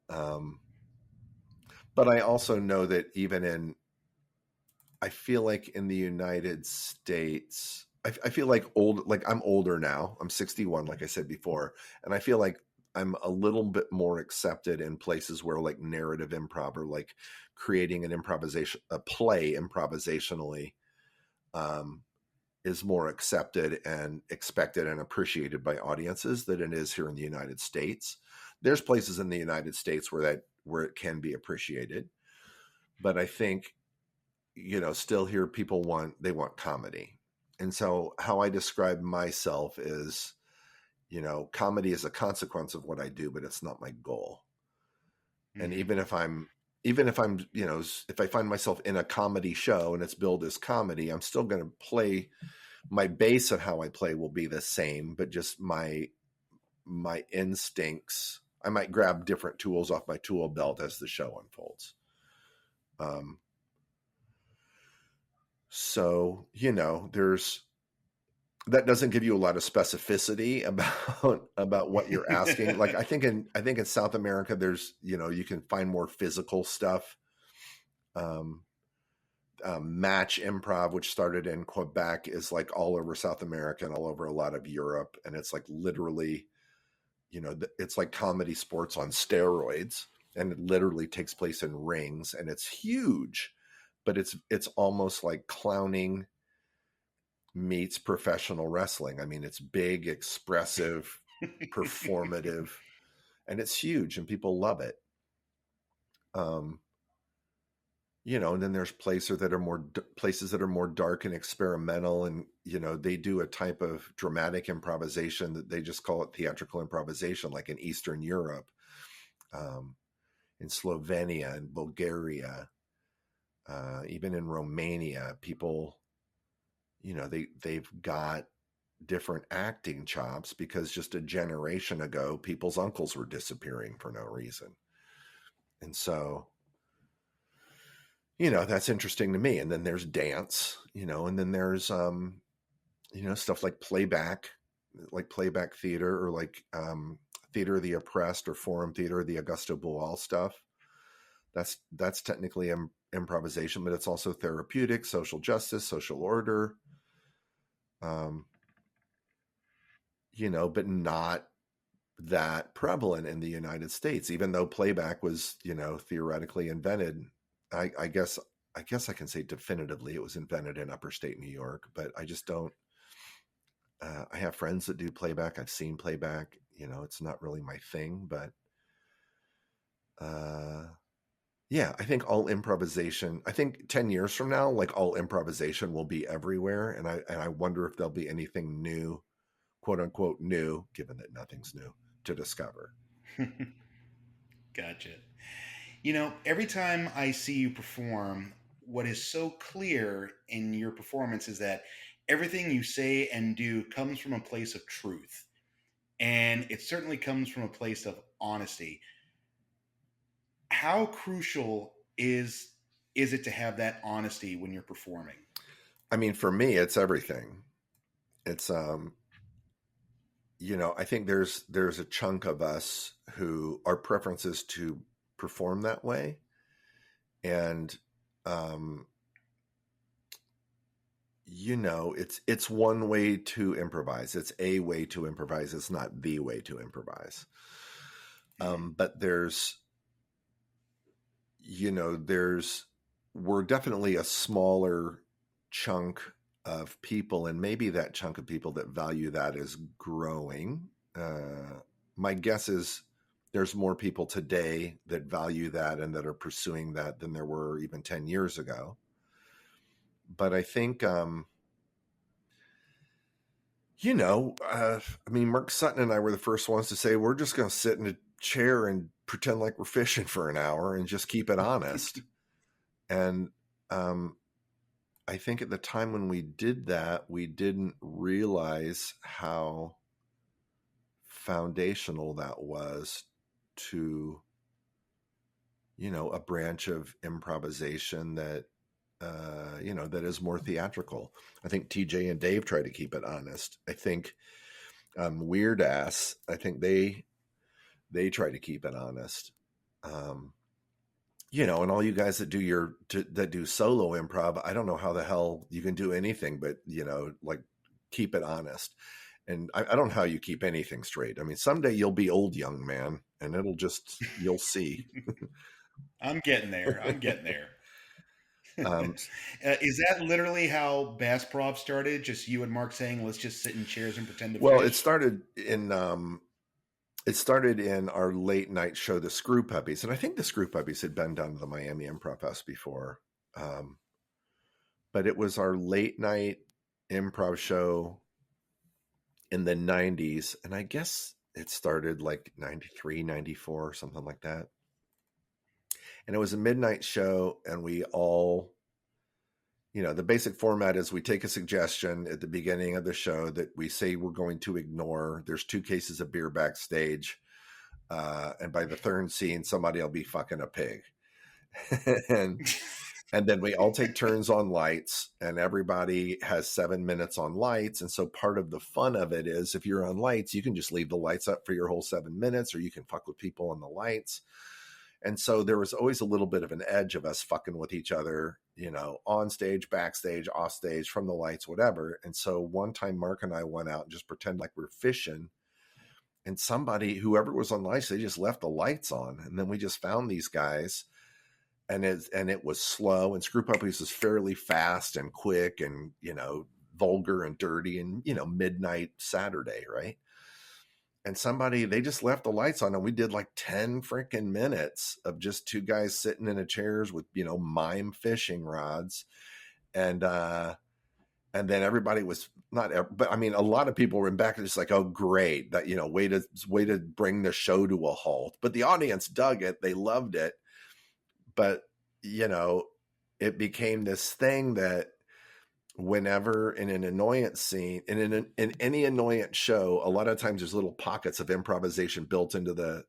But I also know that I feel like in the United States, I feel like I'm older now. I'm 61, like I said before. And I feel like I'm a little bit more accepted in places where like narrative improv or like creating a play improvisationally is more accepted and expected and appreciated by audiences than it is here in the United States. There's places in the United States where it can be appreciated. But I think, still here people want comedy. And so how I describe myself is, comedy is a consequence of what I do, but it's not my goal. Mm-hmm. And even if I'm, if I find myself in a comedy show and it's billed as comedy, I'm still going to play. My base of how I play will be the same, but just my instincts, I might grab different tools off my tool belt as the show unfolds. So, that doesn't give you a lot of specificity about what you're asking. Like I think in South America, there's, you can find more physical stuff. Match improv, which started in Quebec, is like all over South America and all over a lot of Europe. And it's like literally, it's like comedy sports on steroids, and it literally takes place in rings, and it's huge. But it's almost like clowning meets professional wrestling. I mean, it's big, expressive, performative, and it's huge, and people love it. And then there's places that are more dark and experimental, and they do a type of dramatic improvisation that they just call it theatrical improvisation, like in Eastern Europe, in Slovenia and Bulgaria. Even in Romania, people, they've got different acting chops because just a generation ago, people's uncles were disappearing for no reason. And so, that's interesting to me. And then there's dance, and then there's, stuff like playback theater, or like Theater of the Oppressed, or Forum Theater, the Augusto Boal stuff. That's technically improvisation, but it's also therapeutic, social justice, social order, but not that prevalent in the United States, even though playback was, theoretically invented. I guess I can say definitively it was invented in upper state New York, but I just don't, I have friends that do playback. I've seen playback, it's not really my thing, but, yeah, I think all improvisation, I think 10 years from now, like all improvisation will be everywhere. And I wonder if there'll be anything new, quote unquote new, given that nothing's new, to discover. Gotcha. Every time I see you perform, what is so clear in your performance is that everything you say and do comes from a place of truth. And it certainly comes from a place of honesty. How crucial is it to have that honesty when you're performing? I mean, for me, it's everything. It's, I think there's a chunk of us who our preference is to perform that way. And, it's one way to improvise. It's a way to improvise. It's not the way to improvise. But we're definitely a smaller chunk of people, and maybe that chunk of people that value that is growing. My guess is there's more people today that value that and that are pursuing that than there were even 10 years ago. But I think, Mark Sutton and I were the first ones to say, we're just going to sit in a chair and pretend like we're fishing for an hour and just keep it honest. And I think at the time when we did that, we didn't realize how foundational that was to, a branch of improvisation that, that is more theatrical. I think TJ and Dave try to keep it honest. I think Weird Ass, I think they try to keep it honest. And all you guys that do solo improv, I don't know how the hell you can do anything but, like keep it honest. And I don't know how you keep anything straight. I mean, someday you'll be old, young man, and you'll see. I'm getting there. Is that literally how Bassprov started? Just you and Mark saying, let's just sit in chairs and pretend to Well, fish? it started in our late night show, The Screw Puppies. And I think The Screw Puppies had been down to the Miami Improv Fest before. But it was our late night improv show in the 90s. And I guess it started like 93, 94, something like that. And it was a midnight show, and we all, the basic format is we take a suggestion at the beginning of the show that we say we're going to ignore. There's 2 cases of beer backstage. And by the third scene, somebody will be fucking a pig. and then we all take turns on lights, and everybody has 7 minutes on lights. And so part of the fun of it is if you're on lights, you can just leave the lights up for your whole 7 minutes, or you can fuck with people on the lights. And so there was always a little bit of an edge of us fucking with each other, on stage, backstage, off stage, from the lights, whatever. And so one time Mark and I went out and just pretend like we're fishing. And whoever was on lights, they just left the lights on. And then we just found these guys, and it was slow, and Screw Puppies was fairly fast and quick and, vulgar and dirty and, midnight Saturday. Right. And they just left the lights on, and we did like 10 freaking minutes of just 2 guys sitting in chairs with, mime fishing rods. And then everybody was but I mean, a lot of people were in back and just like, oh, great, that, way to bring the show to a halt. But the audience dug it. They loved it. But, it became this thing that whenever in an annoyance scene, in any annoyance show, a lot of times there's little pockets of improvisation built into the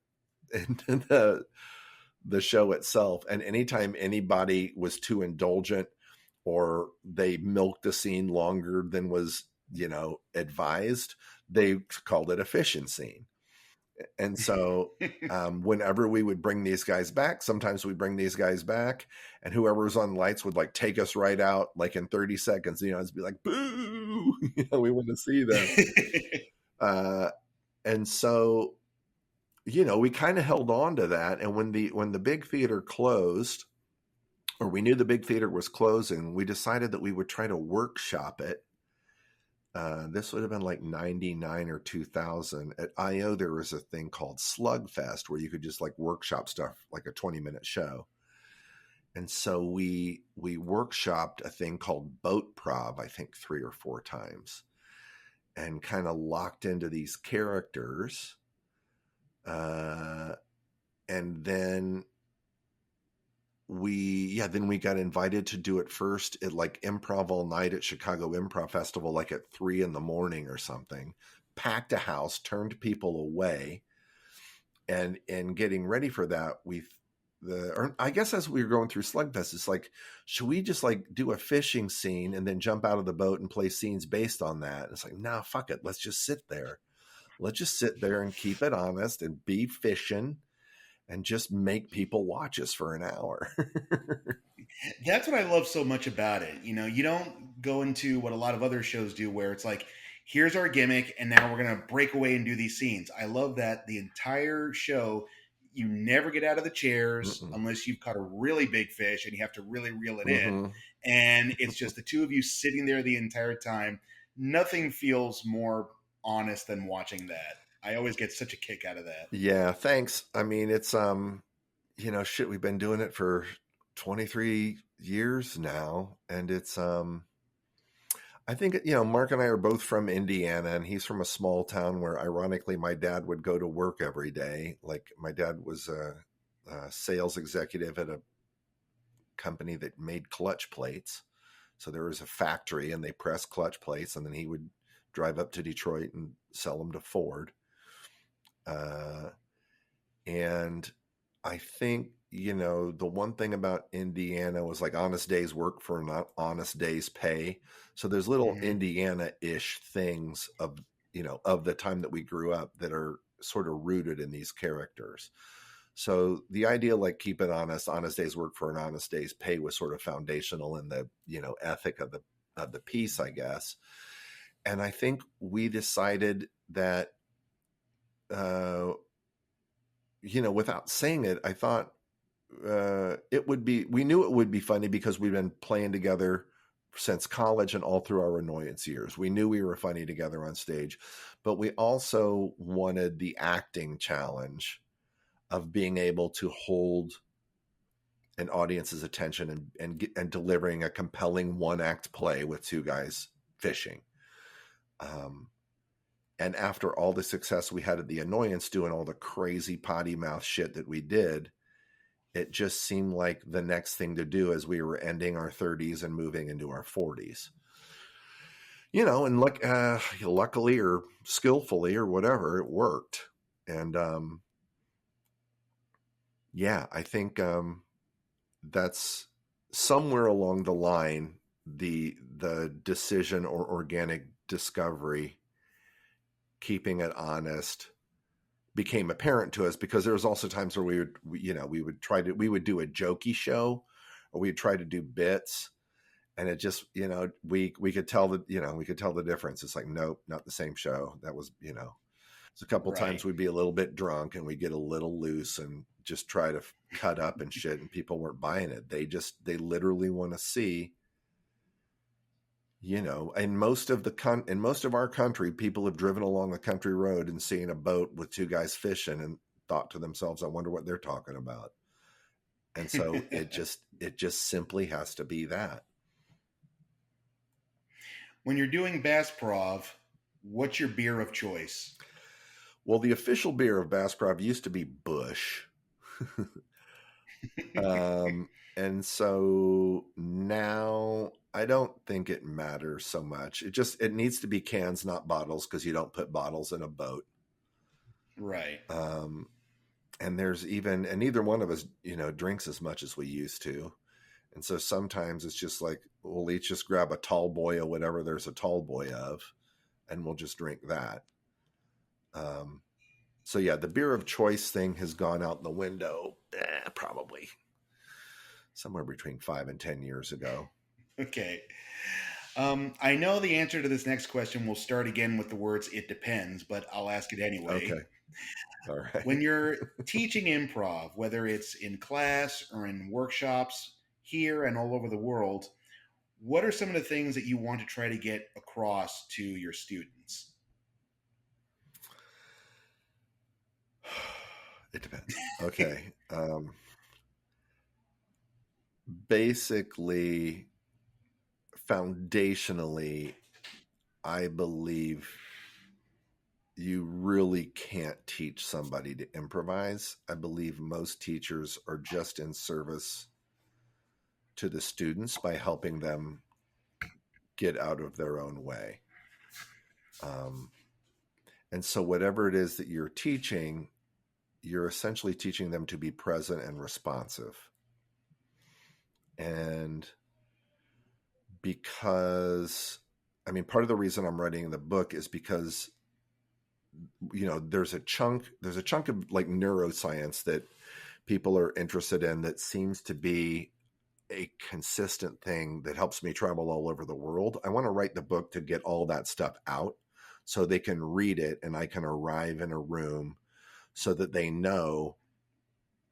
show itself. And anytime anybody was too indulgent, or they milked a scene longer than was, advised, they called it a fishing scene. And so whenever we would bring these guys back, sometimes we bring these guys back, and whoever was on lights would like take us right out, like in 30 seconds, it'd be like, boo, we want to see them. And so, we kind of held on to that. And when the big theater closed, or we knew the big theater was closing, we decided that we would try to workshop it. This would have been like 99 or 2000. At IO, there was a thing called Slugfest where you could just like workshop stuff, like a 20-minute show. And so we workshopped a thing called Bassprov, I think 3 or 4 times, and kind of locked into these characters. And then we got invited to do it first at like Improv All Night at Chicago Improv Festival, like at 3 a.m. or something, packed a house, turned people away. And getting ready for that, I guess as we were going through Slugfest, it's like, should we just like do a fishing scene and then jump out of the boat and play scenes based on that? And it's like, nah, fuck it. Let's just sit there. Let's just sit there and keep it honest and be fishing, and just make people watch us for an hour. That's what I love so much about it. You don't go into what a lot of other shows do, where it's like, here's our gimmick, and now we're going to break away and do these scenes. I love that the entire show, you never get out of the chairs unless you've caught a really big fish and you have to really reel it in. And it's just the 2 of you sitting there the entire time. Nothing feels more honest than watching that. I always get such a kick out of that. Yeah, thanks. I mean, it's shit, we've been doing it for 23 years now, and it's I think Mark and I are both from Indiana, and he's from a small town where ironically my dad would go to work every day. Like, my dad was a sales executive at a company that made clutch plates. So there was a factory and they pressed clutch plates, and then he would drive up to Detroit and sell them to Ford. And I think, the one thing about Indiana was like honest days work for not honest days pay. So there's little Indiana-ish things of the time that we grew up that are sort of rooted in these characters. So the idea, like, keep it honest days work for an honest day's pay, was sort of foundational in the, ethic of the piece, I guess. And I think we decided that, without saying it, I thought we knew it would be funny because we've been playing together since college and all through our Annoyance years. We knew we were funny together on stage, but we also wanted the acting challenge of being able to hold an audience's attention and delivering a compelling one-act play with two guys fishing. And after all the success we had at the Annoyance, doing all the crazy potty mouth shit that we did, it just seemed like the next thing to do as we were ending our 30s and moving into our 40s. And luckily or skillfully or whatever, it worked. And I think that's somewhere along the line, the decision or organic discovery, keeping it honest, became apparent to us, because there was also times where we would do a jokey show, or we'd try to do bits, and it just, we could tell the difference. It's like, nope, not the same show. That was, it's a couple times we'd be a little bit drunk and we'd get a little loose and just try to cut up and shit, and people weren't buying it. They literally want to see, in most of our country, people have driven along a country road and seen a boat with two guys fishing and thought to themselves, I wonder what they're talking about. And so it just simply has to be that. When you're doing Bassprov, what's your beer of choice? Well, the official beer of Bassprov used to be Busch. And so now I don't think it matters so much. It needs to be cans, not bottles, because you don't put bottles in a boat. Right. And neither one of us, drinks as much as we used to. And so sometimes it's just like, we'll each just grab a tall boy of whatever there's a tall boy of, and we'll just drink that. So yeah, the beer of choice thing has gone out the window, probably somewhere between 5 and 10 years ago. Okay. I know the answer to this next question will start again with the words, it depends, but I'll ask it anyway. Okay. All right. When you're teaching improv, whether it's in class or in workshops here and all over the world, what are some of the things that you want to try to get across to your students? It depends. Okay. Basically, foundationally, I believe you really can't teach somebody to improvise. I believe most teachers are just in service to the students by helping them get out of their own way. And so whatever it is that you're teaching, you're essentially teaching them to be present and responsive. And because, part of the reason I'm writing the book is because, there's a chunk of like neuroscience that people are interested in that seems to be a consistent thing that helps me travel all over the world. I want to write the book to get all that stuff out so they can read it and I can arrive in a room so that they know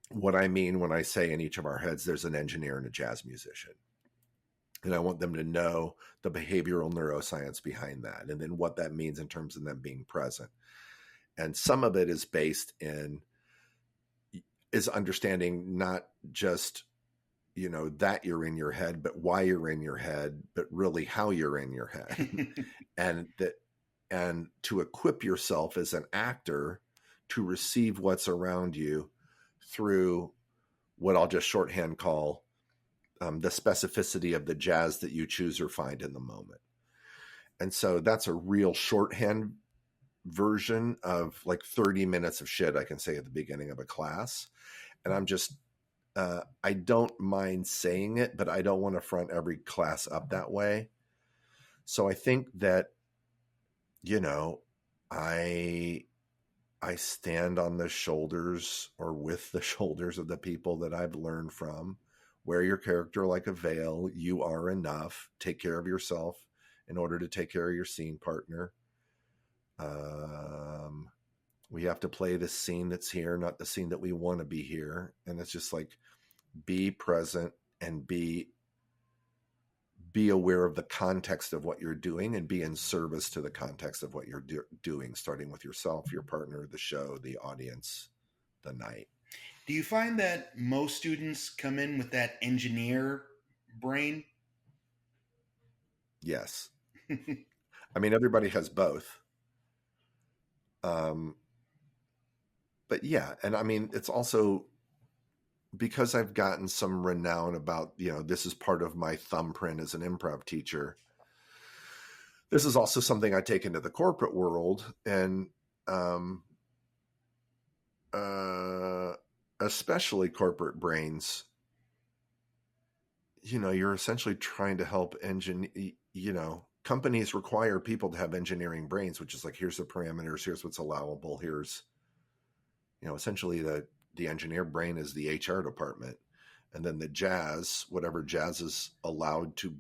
what I mean when I say in each of our heads there's an engineer and a jazz musician. And I want them to know the behavioral neuroscience behind that, and then what that means in terms of them being present. And some of it is based in understanding not just, that you're in your head, but why you're in your head, but really how you're in your head. and to equip yourself as an actor to receive what's around you through what I'll just shorthand call the specificity of the jazz that you choose or find in the moment. And so that's a real shorthand version of like 30 minutes of shit I can say at the beginning of a class. And I'm just, I don't mind saying it, but I don't want to front every class up that way. So I think that, you know, I stand on the shoulders or with the shoulders of the people that I've learned from. Wear your character like a veil. You are enough. Take care of yourself in order to take care of your scene partner. We have to play the scene that's here, not the scene that we want to be here. And it's just like, be present and be aware of the context of what you're doing and be in service to the context of what you're doing, starting with yourself, your partner, the show, the audience, the night. Do you find that most students come in with that engineer brain? Yes. I mean, everybody has both. But yeah, and I mean, it's also because I've gotten some renown about, you know, this is part of my thumbprint as an improv teacher. This is also something I take into the corporate world, and especially corporate brains. You know, you're essentially trying to help companies require people to have engineering brains, which is like, here's the parameters, here's what's allowable, here's, you know, essentially the engineer brain is the HR department. And then the jazz, whatever jazz is allowed to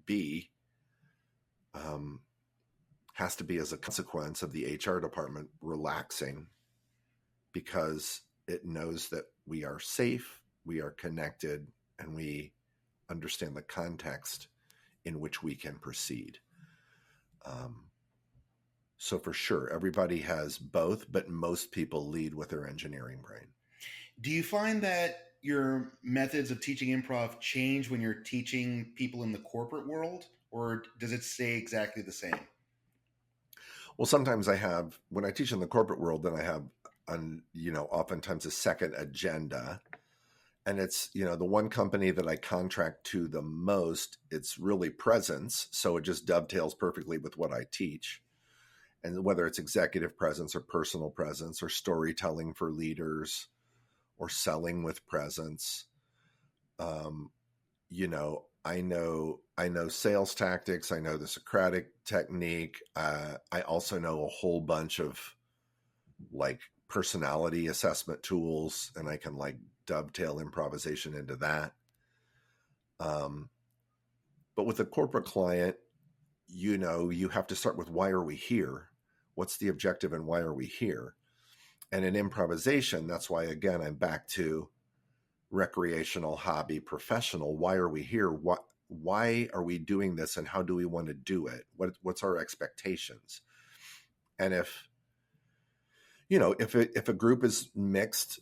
be, has to be as a consequence of the HR department relaxing, because it knows that we are safe, we are connected, and we understand the context in which we can proceed. So for sure, everybody has both, but most people lead with their engineering brain. Do you find that your methods of teaching improv change when you're teaching people in the corporate world, or does it stay exactly the same? Well, sometimes when I teach in the corporate world, then I have, oftentimes a second agenda. And it's, you know, the one company that I contract to the most, it's really presence. So it just dovetails perfectly with what I teach. And whether it's executive presence or personal presence or storytelling for leaders or selling with presence, you know, I know sales tactics. I know the Socratic technique. I also know a whole bunch of like personality assessment tools, and I can like dovetail improvisation into that. But with a corporate client, you know, you have to start with, why are we here? What's the objective and why are we here? And in improvisation, that's why, again, I'm back to recreational, hobby, professional. Why are we here? Why are we doing this, and how do we want to do it? What's our expectations? And if a group is mixed,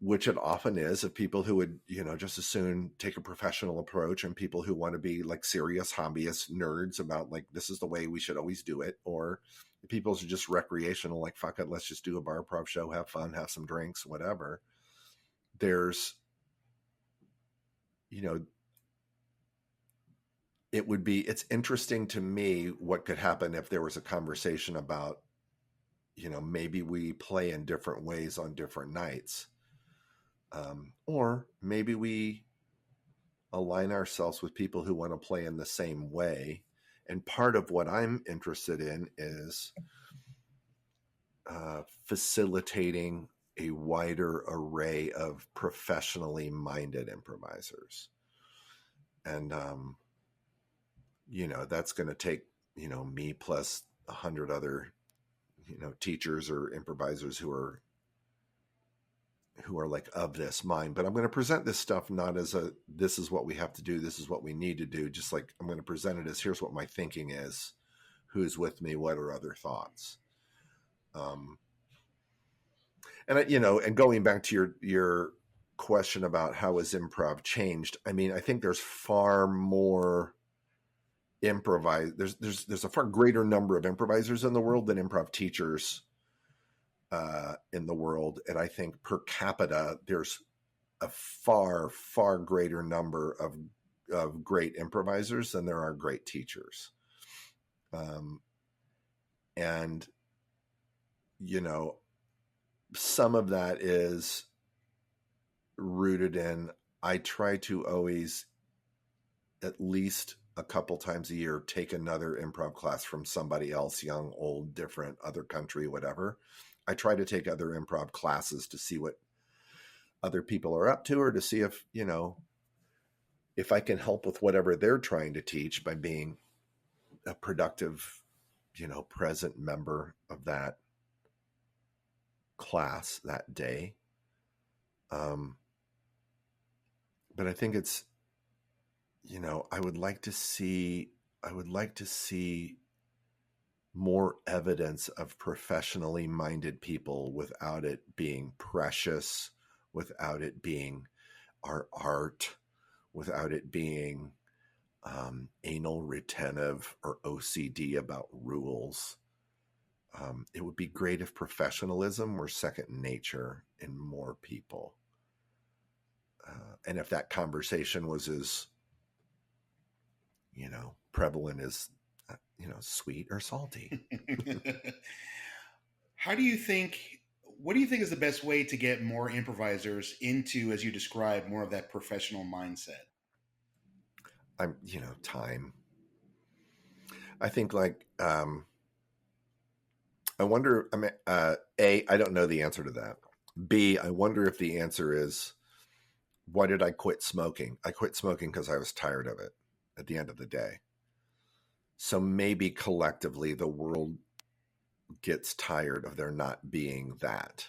which it often is, of people who would, you know, just as soon take a professional approach, and people who want to be like serious hobbyist nerds about like, this is the way we should always do it, or people who are just recreational, like, fuck it, let's just do a Bassprov show, have fun, have some drinks, whatever. There's, you know, it's interesting to me what could happen if there was a conversation about, you know, maybe we play in different ways on different nights. Or maybe we align ourselves with people who want to play in the same way. And part of what I'm interested in is facilitating a wider array of professionally minded improvisers. And, you know, that's going to take, you know, me plus 100 other, you know, teachers or improvisers who are like of this mind. But I'm going to present this stuff not as this is what we have to do, this is what we need to do. Just like, I'm going to present it as, here's what my thinking is, who's with me, what are other thoughts. And you know, and going back to your question about how has improv changed, I mean, I think there's far more there's a far greater number of improvisers in the world than improv teachers in the world. And I think per capita, there's a far, far greater number of great improvisers than there are great teachers. And, you know, some of that is rooted in, I try to always, at least a couple times a year, take another improv class from somebody else, young, old, different, other country, whatever. I try to take other improv classes to see what other people are up to, or to see if, you know, if I can help with whatever they're trying to teach by being a productive, you know, present member of that class that day. But I think it's, you know, I would like to see more evidence of professionally minded people without it being precious, without it being our art, without it being anal retentive or OCD about rules. It would be great if professionalism were second nature in more people. And if that conversation was as, you know, prevalent as, you know, sweet or salty. What do you think is the best way to get more improvisers into, as you described, more of that professional mindset? You know, time. I think like, I wonder, I mean, A, I don't know the answer to that. B, I wonder if the answer is, why did I quit smoking? I quit smoking because I was tired of it at the end of the day. So maybe collectively the world gets tired of there not being that.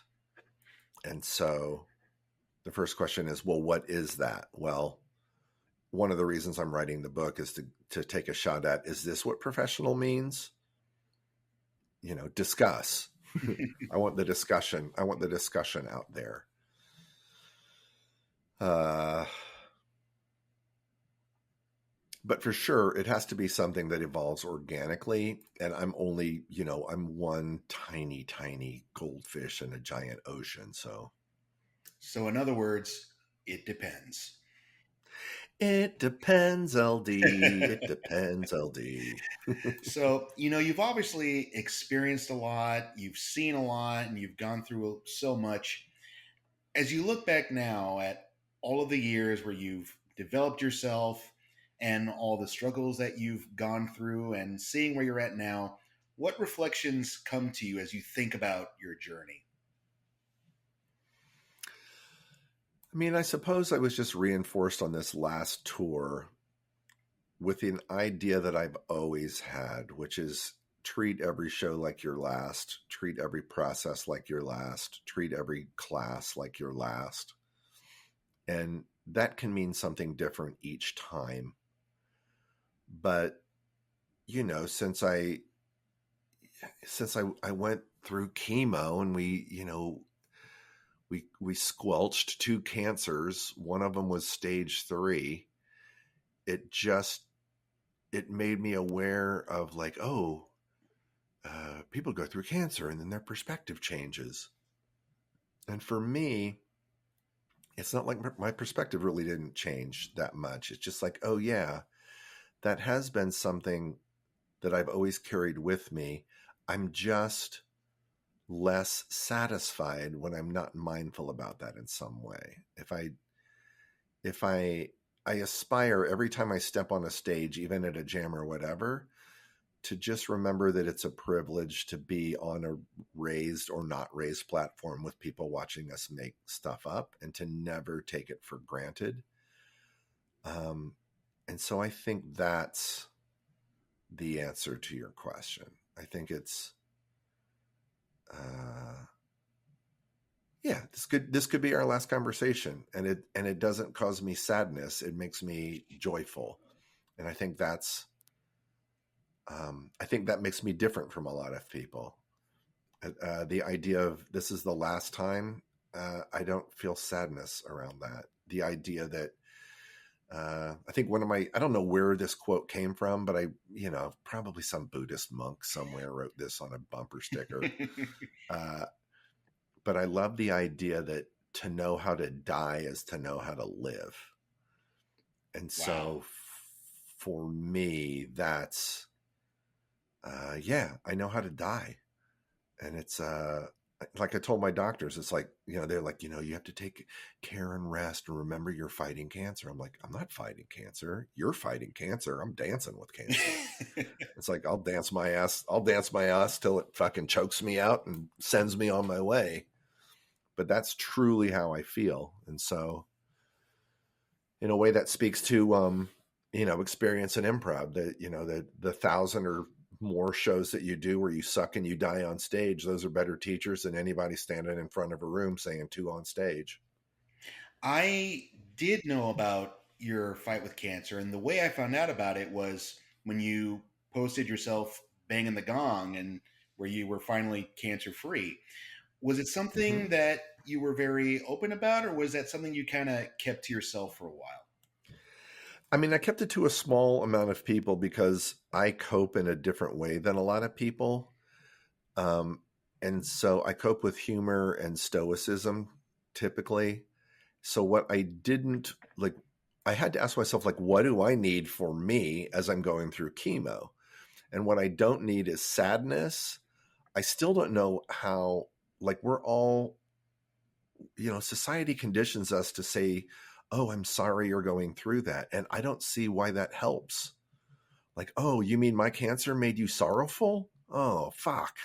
And so the first question is, well, what is that? Well, one of the reasons I'm writing the book is to take a shot at, is this what professional means? You know, discuss. I want the discussion. I want the discussion out there. But for sure, it has to be something that evolves organically. And I'm only, you know, I'm one tiny, tiny goldfish in a giant ocean. So in other words, it depends. It depends, LD. It depends, LD. So, you know, you've obviously experienced a lot, you've seen a lot, and you've gone through so much. As you look back now at all of the years where you've developed yourself and all the struggles that you've gone through and seeing where you're at now, what reflections come to you as you think about your journey? I mean, I suppose I was just reinforced on this last tour with an idea that I've always had, which is treat every show like your last, treat every process like your last, treat every class like your last. And that can mean something different each time. But, you know, since I went through chemo and we, you know, we squelched 2 cancers. One of them was stage 3. It made me aware of like, people go through cancer and then their perspective changes. And for me, it's not like my perspective really didn't change that much. It's just like, oh yeah, that has been something that I've always carried with me. I'm just less satisfied when I'm not mindful about that in some way. If I aspire every time I step on a stage, even at a jam or whatever, to just remember that it's a privilege to be on a raised or not raised platform with people watching us make stuff up, and to never take it for granted. And so I think that's the answer to your question. I think it's, yeah, this could be our last conversation, and it doesn't cause me sadness. It makes me joyful. And I think that makes me different from a lot of people. The idea of this is the last time, I don't feel sadness around that. The idea that, I think I don't know where this quote came from, but probably some Buddhist monk somewhere wrote this on a bumper sticker. But I love the idea that to know how to die is to know how to live. And so for me, that's, I know how to die. And it's, like I told my doctors, it's like, they're like, you have to take care and rest and remember you're fighting cancer. I'm like, I'm not fighting cancer. You're fighting cancer. I'm dancing with cancer. It's like, I'll dance my ass till it fucking chokes me out and sends me on my way. But that's truly how I feel. And so in a way that speaks to, experience in improv, that, the 1,000 or more shows that you do where you suck and you die on stage. Those are better teachers than anybody standing in front of a room saying 2 on stage. I did know about your fight with cancer, and the way I found out about it was when you posted yourself banging the gong and where you were finally cancer free. Was it something that you were very open about, or was that something you kind of kept to yourself for a while? I mean, I kept it to a small amount of people because I cope in a different way than a lot of people. And so I cope with humor and stoicism typically. So what I didn't like, I had to ask myself, like, what do I need for me as I'm going through chemo? And what I don't need is sadness. I still don't know how, like, we're all, society conditions us to say, oh, I'm sorry you're going through that. And I don't see why that helps. Like, oh, you mean my cancer made you sorrowful? Oh, fuck.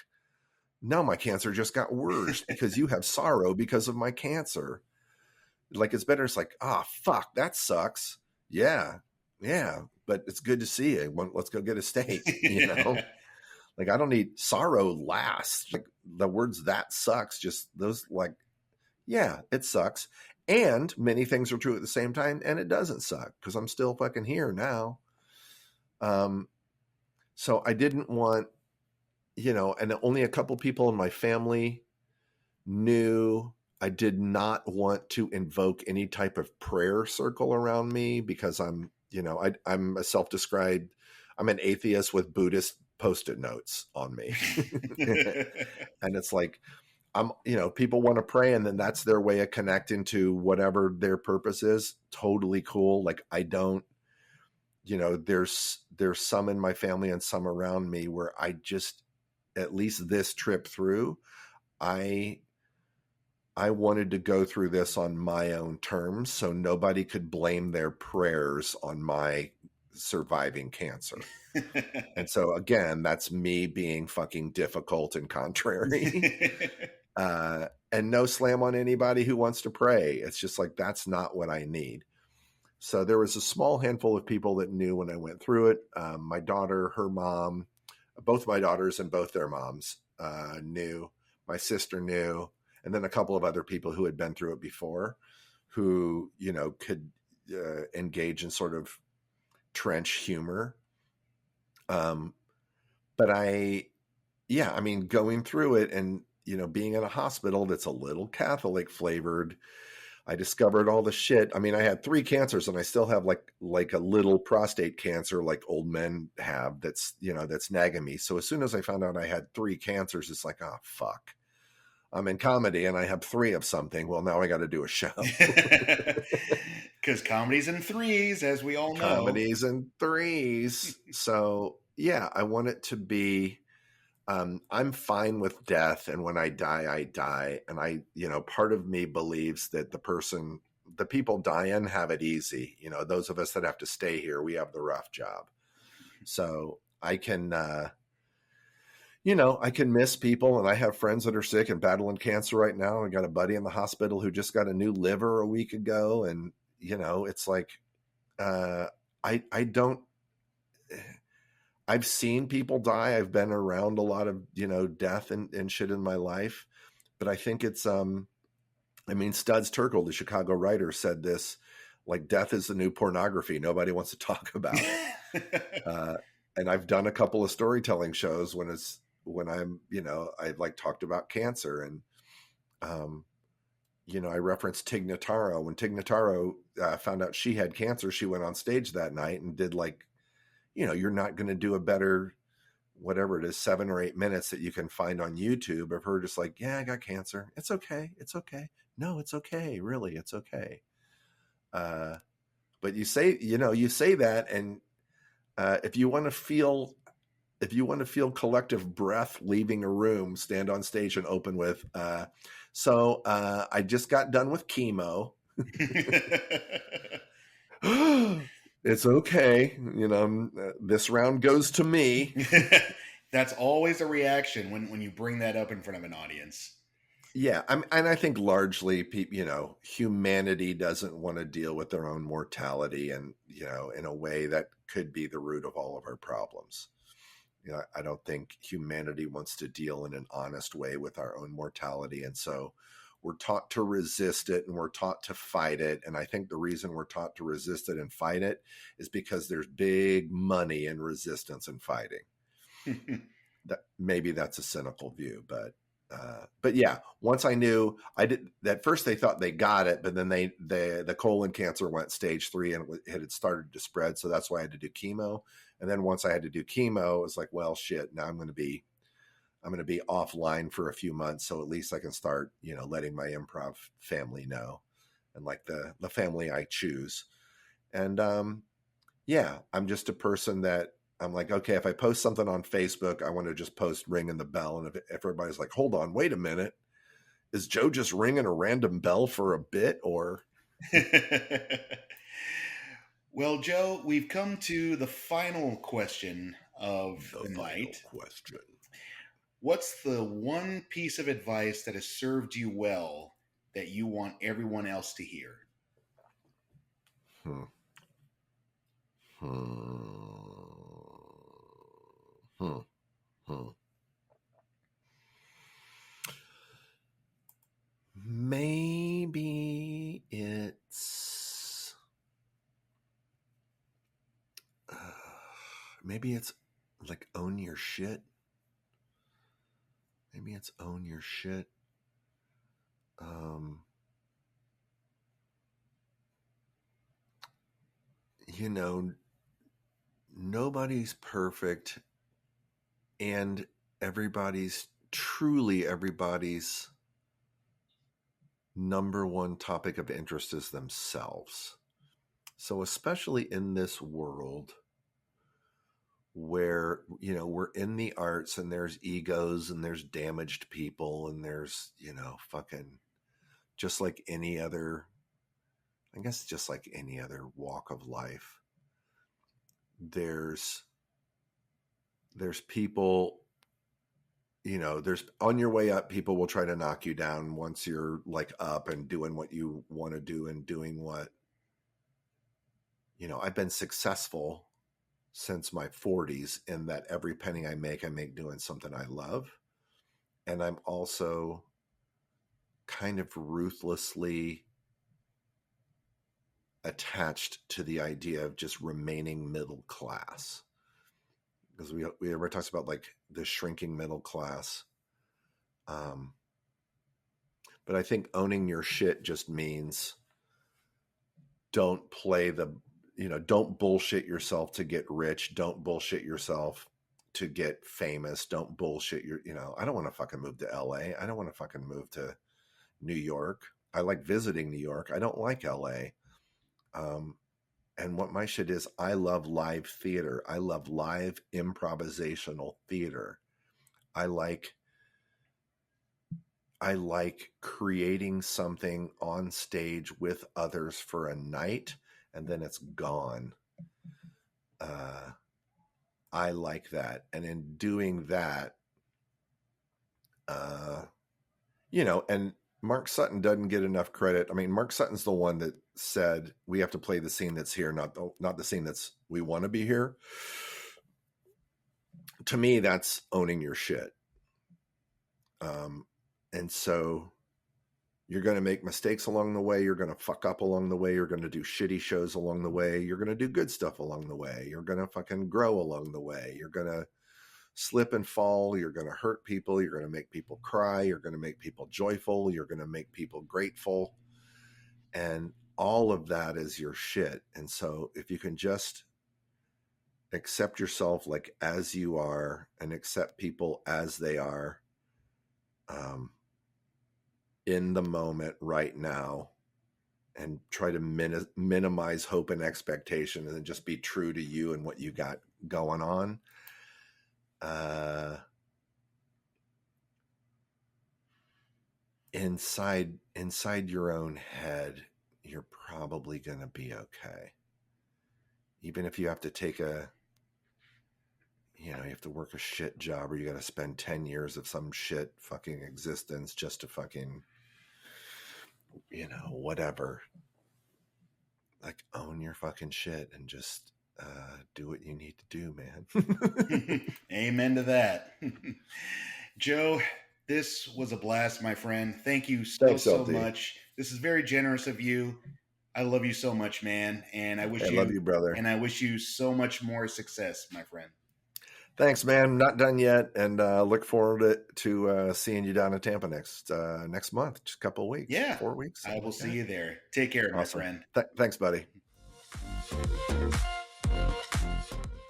Now my cancer just got worse because you have sorrow because of my cancer. Like, it's better. It's like, fuck, that sucks. Yeah. But it's good to see you. Let's go get a steak, Like, I don't need sorrow last. Like, the words "that sucks," just those, like, yeah, it sucks. And many things are true at the same time, and it doesn't suck because I'm still fucking here now. So I didn't want, and only a couple people in my family knew. I did not want to invoke any type of prayer circle around me because I'm a self-described, I'm an atheist with Buddhist Post-it notes on me. And it's like, people want to pray and then that's their way of connecting to whatever their purpose is. Totally cool. Like, I don't, there's some in my family and some around me where I just, at least this trip through, I wanted to go through this on my own terms so nobody could blame their prayers on my surviving cancer. And so again, that's me being fucking difficult and contrary. And no slam on anybody who wants to pray. It's just like, that's not what I need. So there was a small handful of people that knew when I went through it. My daughter, her mom, both my daughters and both their moms knew. My sister knew. And then a couple of other people who had been through it before who, could engage in sort of trench humor. But going through it and, being in a hospital that's a little Catholic flavored, I discovered all the shit. I mean, I had 3 cancers and I still have like a little prostate cancer, like old men have, that's nagging me. So as soon as I found out I had 3 cancers, it's like, oh, fuck. I'm in comedy and I have 3 of something. Well, now I got to do a show. Because comedy's in 3s, as we all know. Comedy's in 3s. So yeah, I want it to be, I'm fine with death. And when I die, I die. And I, part of me believes that the people dying have it easy. Those of us that have to stay here, we have the rough job. So I can, I can miss people, and I have friends that are sick and battling cancer right now. I got a buddy in the hospital who just got a new liver a week ago. And, it's like, I've seen people die. I've been around a lot of, death and shit in my life, but I think it's, Studs Terkel, the Chicago writer, said this, like, death is the new pornography. Nobody wants to talk about it. And I've done a couple of storytelling shows when I'm, I like talked about cancer and, I referenced Tig Notaro. When Tig Notaro found out she had cancer, she went on stage that night and did like, you're not going to do a better whatever it is, 7 or 8 minutes that you can find on YouTube of her just like, yeah, I got cancer. It's okay. It's okay. No, it's okay. Really, it's okay. But you say that, and if you want to feel collective breath leaving a room, stand on stage and open with, so I just got done with chemo. It's okay. This round goes to me. That's always a reaction when you bring that up in front of an audience. Yeah, and I think largely, humanity doesn't want to deal with their own mortality, and in a way that could be the root of all of our problems. I don't think humanity wants to deal in an honest way with our own mortality, and so we're taught to resist it, and we're taught to fight it. And I think the reason we're taught to resist it and fight it is because there's big money in resistance and fighting. That maybe that's a cynical view, but yeah, once I knew, I did. At first they thought they got it, but then the colon cancer went stage 3 and it had started to spread. So that's why I had to do chemo. And then once I had to do chemo, it was like, well, shit, now I'm going to be offline for a few months. So at least I can start, letting my improv family know, and like the family I choose. And yeah, I'm just a person that I'm like, okay, if I post something on Facebook, I want to just post ringing the bell. And if everybody's like, hold on, wait a minute, is Joe just ringing a random bell for a bit, or? Well, Joe, we've come to the final question of the night. Question. What's the one piece of advice that has served you well that you want everyone else to hear? Maybe it's like own your shit. Maybe it's own your shit. Nobody's perfect, and everybody's number one topic of interest is themselves. So especially in this world where, we're in the arts and there's egos and there's damaged people and there's, fucking just like any other, I guess just like any other walk of life, there's people, there's on your way up, people will try to knock you down once you're like up and doing what you want to do and doing what, I've been successful since my 40s in that every penny I make doing something I love. And I'm also kind of ruthlessly attached to the idea of just remaining middle class. Because we ever talks about like the shrinking middle class. But I think owning your shit just means don't bullshit yourself to get rich. Don't bullshit yourself to get famous. Don't bullshit I don't want to fucking move to LA. I don't want to fucking move to New York. I like visiting New York. I don't like LA. And what my shit is, I love live theater. I love live improvisational theater. I like creating something on stage with others for a night and then it's gone. I like that. And in doing that, and Mark Sutton doesn't get enough credit. I mean, Mark Sutton's the one that said we have to play the scene that's here, not the scene that's we want to be here. To me, that's owning your shit. And so you're going to make mistakes along the way. You're going to fuck up along the way. You're going to do shitty shows along the way. You're going to do good stuff along the way. You're going to fucking grow along the way. You're going to slip and fall. You're going to hurt people. You're going to make people cry. You're going to make people joyful. You're going to make people grateful. And all of that is your shit. And so if you can just accept yourself like as you are, and accept people as they are, in the moment right now, and try to minimize hope and expectation, and then just be true to you and what you got going on. Inside your own head, you're probably going to be okay. Even if you have to take you have to work a shit job, or you got to spend 10 years of some shit fucking existence just to fucking, whatever. Like, own your fucking shit and just do what you need to do, man. Amen to that. Joe, this was a blast, my friend. Thank you so much. This is very generous of you. I love you so much, man. And I love you, brother. And I wish you so much more success, my friend. Thanks, man. Not done yet, and look forward to seeing you down in Tampa next month, just a couple of weeks. Yeah, 4 weeks. I will see you there. Take care, my friend. Thanks, buddy.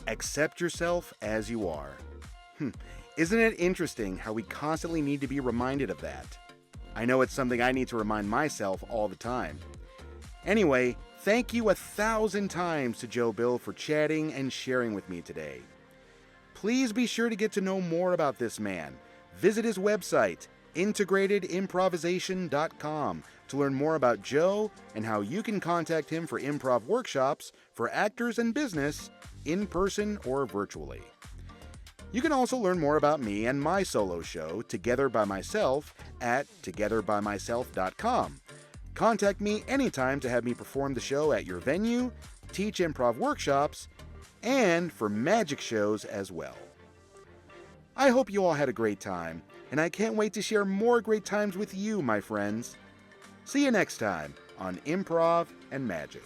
Accept yourself as you are. Isn't it interesting how we constantly need to be reminded of that? I know it's something I need to remind myself all the time. Anyway, thank you 1,000 times to Joe Bill for chatting and sharing with me today. Please be sure to get to know more about this man. Visit his website, integratedimprovisation.com, to learn more about Joe and how you can contact him for improv workshops for actors and business, in person or virtually. You can also learn more about me and my solo show, Together by Myself, at togetherbymyself.com. Contact me anytime to have me perform the show at your venue, teach improv workshops, and for magic shows as well. I hope you all had a great time, and I can't wait to share more great times with you, my friends. See you next time on Improv and Magic.